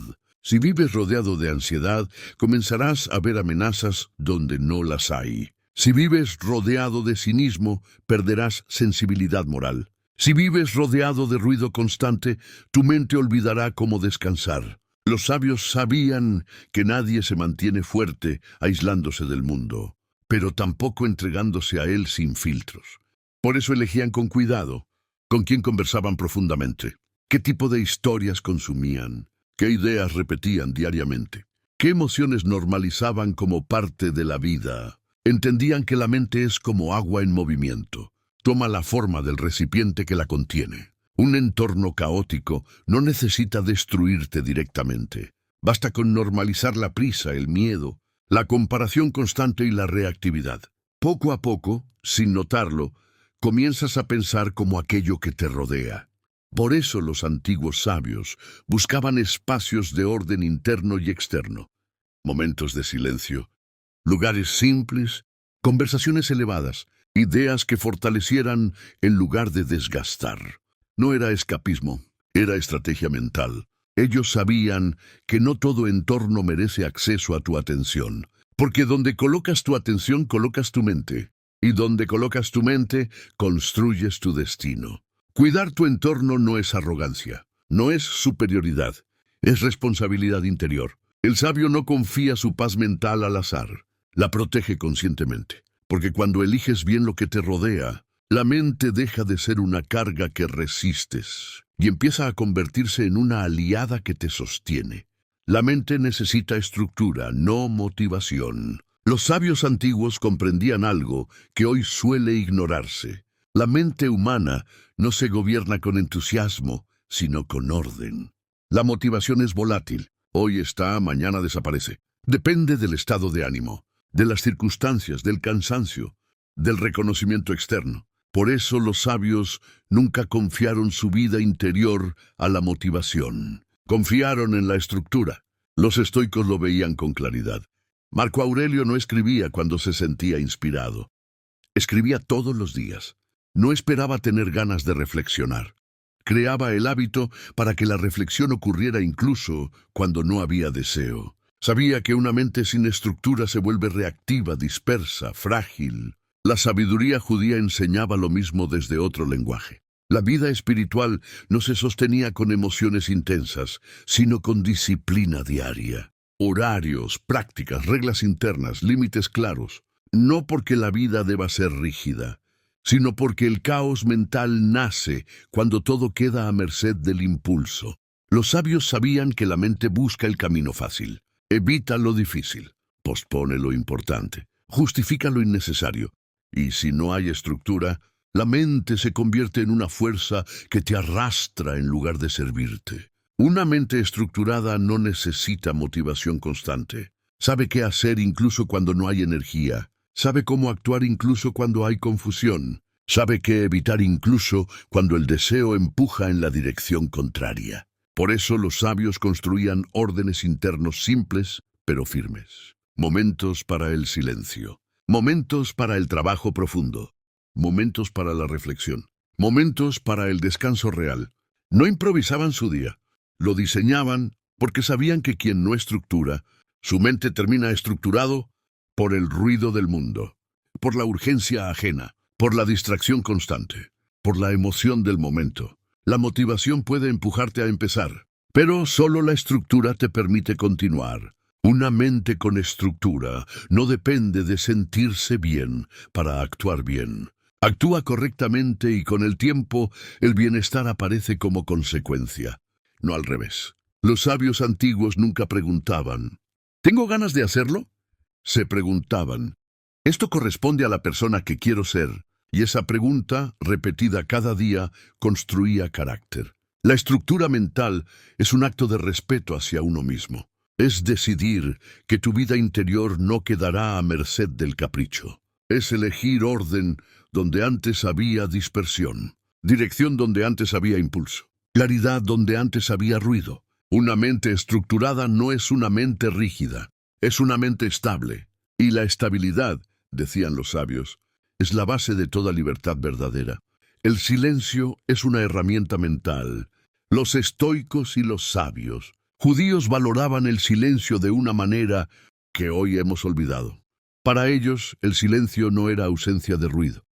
Si vives rodeado de ansiedad, comenzarás a ver amenazas donde no las hay. Si vives rodeado de cinismo, perderás sensibilidad moral. Si vives rodeado de ruido constante, tu mente olvidará cómo descansar. Los sabios sabían que nadie se mantiene fuerte aislándose del mundo, pero tampoco entregándose a él sin filtros. Por eso elegían con cuidado con quién conversaban profundamente. ¿Qué tipo de historias consumían? ¿Qué ideas repetían diariamente? ¿Qué emociones normalizaban como parte de la vida? Entendían que la mente es como agua en movimiento. Toma la forma del recipiente que la contiene. Un entorno caótico no necesita destruirte directamente. Basta con normalizar la prisa, el miedo, la comparación constante y la reactividad. Poco a poco, sin notarlo, comienzas a pensar como aquello que te rodea. Por eso los antiguos sabios buscaban espacios de orden interno y externo, momentos de silencio, lugares simples, conversaciones elevadas, ideas que fortalecieran en lugar de desgastar. No era escapismo, era estrategia mental. Ellos sabían que no todo entorno merece acceso a tu atención, porque donde colocas tu atención colocas tu mente, y donde colocas tu mente construyes tu destino. Cuidar tu entorno no es arrogancia, no es superioridad, es responsabilidad interior. El sabio no confía su paz mental al azar, la protege conscientemente, porque cuando eliges bien lo que te rodea, la mente deja de ser una carga que resistes y empieza a convertirse en una aliada que te sostiene. La mente necesita estructura, no motivación. Los sabios antiguos comprendían algo que hoy suele ignorarse. La mente humana no se gobierna con entusiasmo, sino con orden. La motivación es volátil. Hoy está, mañana desaparece. Depende del estado de ánimo, de las circunstancias, del cansancio, del reconocimiento externo. Por eso los sabios nunca confiaron su vida interior a la motivación. Confiaron en la estructura. Los estoicos lo veían con claridad. Marco Aurelio no escribía cuando se sentía inspirado. Escribía todos los días. No esperaba tener ganas de reflexionar. Creaba el hábito para que la reflexión ocurriera incluso cuando no había deseo. Sabía que una mente sin estructura se vuelve reactiva, dispersa, frágil. La sabiduría judía enseñaba lo mismo desde otro lenguaje. La vida espiritual no se sostenía con emociones intensas, sino con disciplina diaria. Horarios, prácticas, reglas internas, límites claros. No porque la vida deba ser rígida, sino porque el caos mental nace cuando todo queda a merced del impulso. Los sabios sabían que la mente busca el camino fácil, evita lo difícil, pospone lo importante, justifica lo innecesario. Y si no hay estructura, la mente se convierte en una fuerza que te arrastra en lugar de servirte. Una mente estructurada no necesita motivación constante. Sabe qué hacer incluso cuando no hay energía. Sabe cómo actuar incluso cuando hay confusión. Sabe qué evitar incluso cuando el deseo empuja en la dirección contraria. Por eso los sabios construían órdenes internos simples, pero firmes. Momentos para el silencio. Momentos para el trabajo profundo. Momentos para la reflexión. Momentos para el descanso real. No improvisaban su día. Lo diseñaban porque sabían que quien no estructura, su mente termina estructurado por el ruido del mundo, por la urgencia ajena, por la distracción constante, por la emoción del momento. La motivación puede empujarte a empezar, pero solo la estructura te permite continuar. Una mente con estructura no depende de sentirse bien para actuar bien. Actúa correctamente y con el tiempo el bienestar aparece como consecuencia, no al revés. Los sabios antiguos nunca preguntaban, ¿tengo ganas de hacerlo? Se preguntaban, ¿esto corresponde a la persona que quiero ser? Y esa pregunta, repetida cada día, construía carácter. La estructura mental es un acto de respeto hacia uno mismo. Es decidir que tu vida interior no quedará a merced del capricho. Es elegir orden donde antes había dispersión, dirección donde antes había impulso, claridad donde antes había ruido. Una mente estructurada no es una mente rígida, es una mente estable. Y la estabilidad, decían los sabios, es la base de toda libertad verdadera. El silencio es una herramienta mental. Los estoicos y los sabios judíos valoraban el silencio de una manera que hoy hemos olvidado. Para ellos, el silencio no era ausencia de ruido.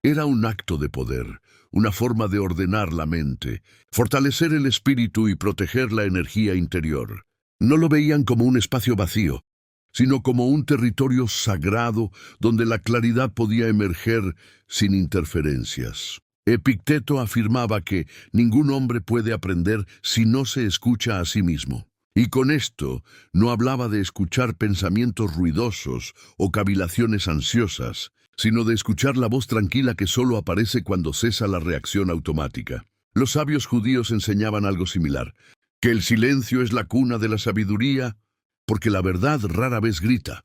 Era un acto de poder, una forma de ordenar la mente, fortalecer el espíritu y proteger la energía interior. No lo veían como un espacio vacío, sino como un territorio sagrado donde la claridad podía emerger sin interferencias. Epicteto afirmaba que ningún hombre puede aprender si no se escucha a sí mismo. Y con esto no hablaba de escuchar pensamientos ruidosos o cavilaciones ansiosas, sino de escuchar la voz tranquila que solo aparece cuando cesa la reacción automática. Los sabios judíos enseñaban algo similar, que el silencio es la cuna de la sabiduría, porque la verdad rara vez grita,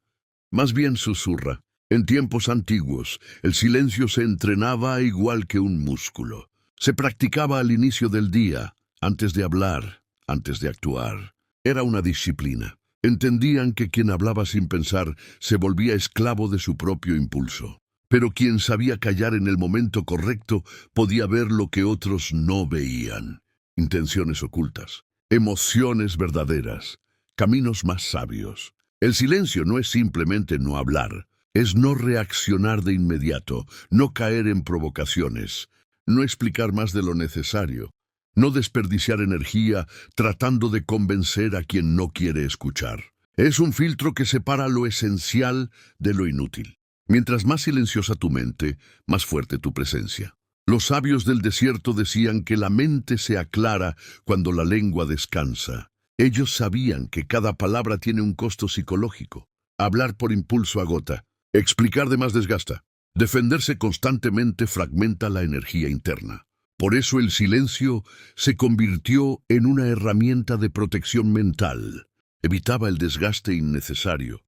más bien susurra. En tiempos antiguos, el silencio se entrenaba igual que un músculo. Se practicaba al inicio del día, antes de hablar, antes de actuar. Era una disciplina. Entendían que quien hablaba sin pensar se volvía esclavo de su propio impulso. Pero quien sabía callar en el momento correcto podía ver lo que otros no veían. Intenciones ocultas, emociones verdaderas, caminos más sabios. El silencio no es simplemente no hablar. Es no reaccionar de inmediato, no caer en provocaciones, no explicar más de lo necesario, no desperdiciar energía tratando de convencer a quien no quiere escuchar. Es un filtro que separa lo esencial de lo inútil. Mientras más silenciosa tu mente, más fuerte tu presencia. Los sabios del desierto decían que la mente se aclara cuando la lengua descansa. Ellos sabían que cada palabra tiene un costo psicológico. Hablar por impulso agota. Explicar de más desgasta. Defenderse constantemente fragmenta la energía interna. Por eso el silencio se convirtió en una herramienta de protección mental. Evitaba el desgaste innecesario.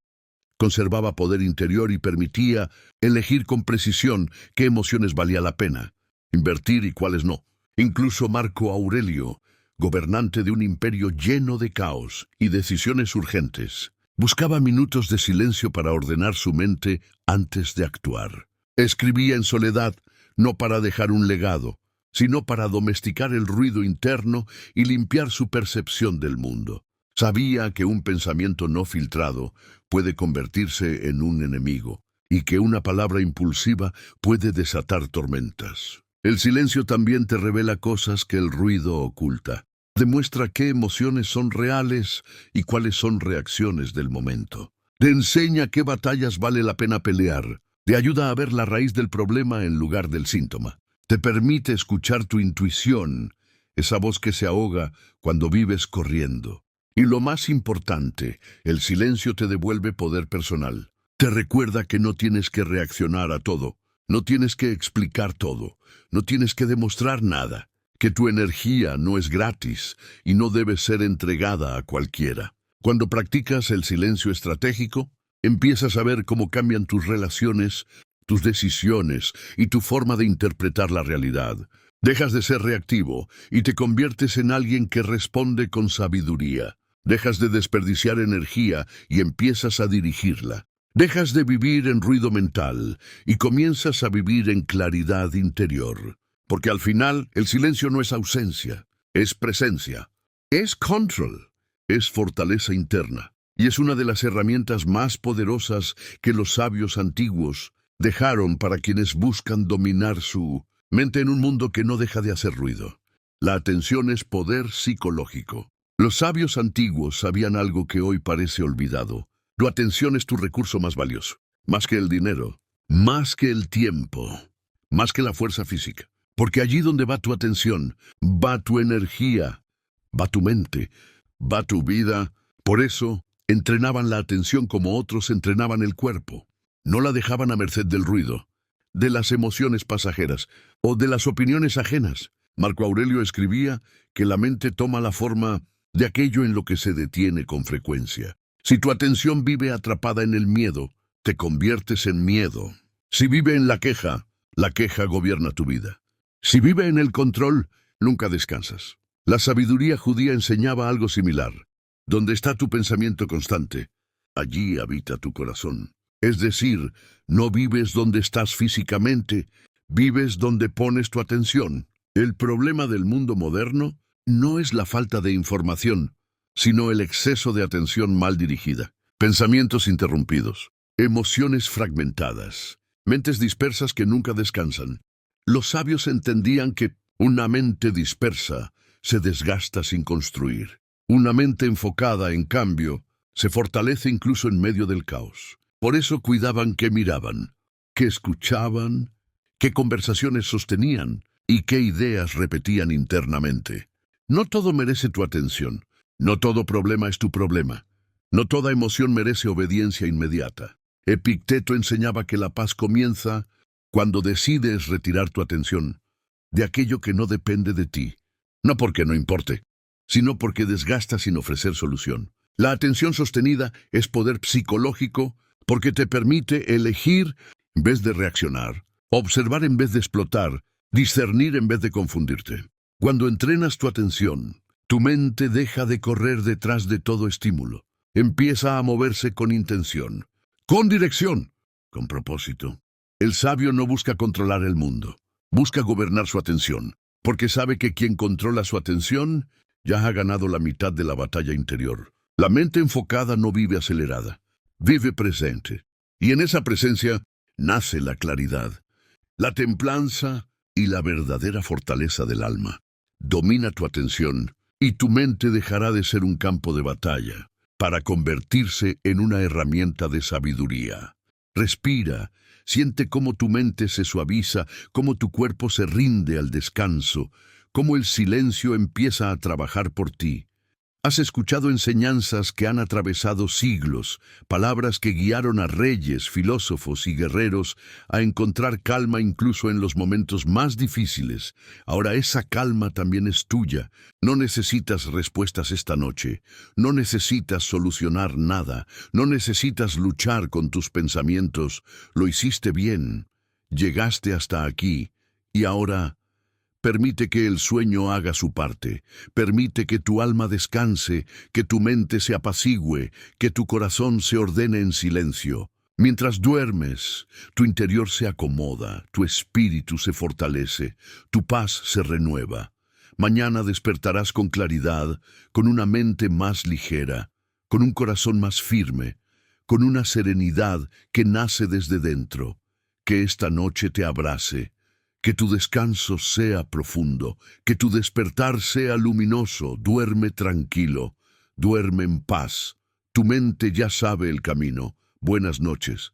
Conservaba poder interior y permitía elegir con precisión qué emociones valía la pena, invertir y cuáles no. Incluso Marco Aurelio, gobernante de un imperio lleno de caos y decisiones urgentes, buscaba minutos de silencio para ordenar su mente antes de actuar. Escribía en soledad, no para dejar un legado, sino para domesticar el ruido interno y limpiar su percepción del mundo. Sabía que un pensamiento no filtrado puede convertirse en un enemigo y que una palabra impulsiva puede desatar tormentas. El silencio también te revela cosas que el ruido oculta. Demuestra qué emociones son reales y cuáles son reacciones del momento. Te enseña qué batallas vale la pena pelear. Te ayuda a ver la raíz del problema en lugar del síntoma. Te permite escuchar tu intuición, esa voz que se ahoga cuando vives corriendo. Y lo más importante, el silencio te devuelve poder personal. Te recuerda que no tienes que reaccionar a todo, no tienes que explicar todo, no tienes que demostrar nada. Que tu energía no es gratis y no debe ser entregada a cualquiera. Cuando practicas el silencio estratégico, empiezas a ver cómo cambian tus relaciones, tus decisiones y tu forma de interpretar la realidad. Dejas de ser reactivo y te conviertes en alguien que responde con sabiduría. Dejas de desperdiciar energía y empiezas a dirigirla. Dejas de vivir en ruido mental y comienzas a vivir en claridad interior. Porque al final, el silencio no es ausencia, es presencia, es control, es fortaleza interna. Y es una de las herramientas más poderosas que los sabios antiguos dejaron para quienes buscan dominar su mente en un mundo que no deja de hacer ruido. La atención es poder psicológico. Los sabios antiguos sabían algo que hoy parece olvidado. Tu atención es tu recurso más valioso, más que el dinero, más que el tiempo, más que la fuerza física. Porque allí donde va tu atención, va tu energía, va tu mente, va tu vida. Por eso, entrenaban la atención como otros entrenaban el cuerpo. No la dejaban a merced del ruido, de las emociones pasajeras o de las opiniones ajenas. Marco Aurelio escribía que la mente toma la forma de aquello en lo que se detiene con frecuencia. Si tu atención vive atrapada en el miedo, te conviertes en miedo. Si vive en la queja gobierna tu vida. Si vive en el control, nunca descansas. La sabiduría judía enseñaba algo similar. Donde está tu pensamiento constante, allí habita tu corazón. Es decir, no vives donde estás físicamente, vives donde pones tu atención. El problema del mundo moderno no es la falta de información, sino el exceso de atención mal dirigida. Pensamientos interrumpidos, emociones fragmentadas, mentes dispersas que nunca descansan. Los sabios entendían que una mente dispersa se desgasta sin construir. Una mente enfocada, en cambio, se fortalece incluso en medio del caos. Por eso cuidaban qué miraban, qué escuchaban, qué conversaciones sostenían, y qué ideas repetían internamente. No todo merece tu atención. No todo problema es tu problema. No toda emoción merece obediencia inmediata. Epicteto enseñaba que la paz comienza cuando decides retirar tu atención de aquello que no depende de ti. No porque no importe, sino porque desgasta sin ofrecer solución. La atención sostenida es poder psicológico porque te permite elegir en vez de reaccionar, observar en vez de explotar, discernir en vez de confundirte. Cuando entrenas tu atención, tu mente deja de correr detrás de todo estímulo. Empieza a moverse con intención, con dirección, con propósito. El sabio no busca controlar el mundo, busca gobernar su atención, porque sabe que quien controla su atención ya ha ganado la mitad de la batalla interior. La mente enfocada no vive acelerada, vive presente. Y en esa presencia nace la claridad, la templanza y la verdadera fortaleza del alma. Domina tu atención y tu mente dejará de ser un campo de batalla para convertirse en una herramienta de sabiduría. Respira, siente cómo tu mente se suaviza, cómo tu cuerpo se rinde al descanso, cómo el silencio empieza a trabajar por ti. Has escuchado enseñanzas que han atravesado siglos, palabras que guiaron a reyes, filósofos y guerreros a encontrar calma incluso en los momentos más difíciles. Ahora esa calma también es tuya. No necesitas respuestas esta noche, no necesitas solucionar nada, no necesitas luchar con tus pensamientos. Lo hiciste bien, llegaste hasta aquí y ahora permite que el sueño haga su parte, permite que tu alma descanse, que tu mente se apacigüe, que tu corazón se ordene en silencio. Mientras duermes, tu interior se acomoda, tu espíritu se fortalece, tu paz se renueva. Mañana despertarás con claridad, con una mente más ligera, con un corazón más firme, con una serenidad que nace desde dentro. Que esta noche te abrace. Que tu descanso sea profundo, que tu despertar sea luminoso. Duerme tranquilo, duerme en paz. Tu mente ya sabe el camino. Buenas noches.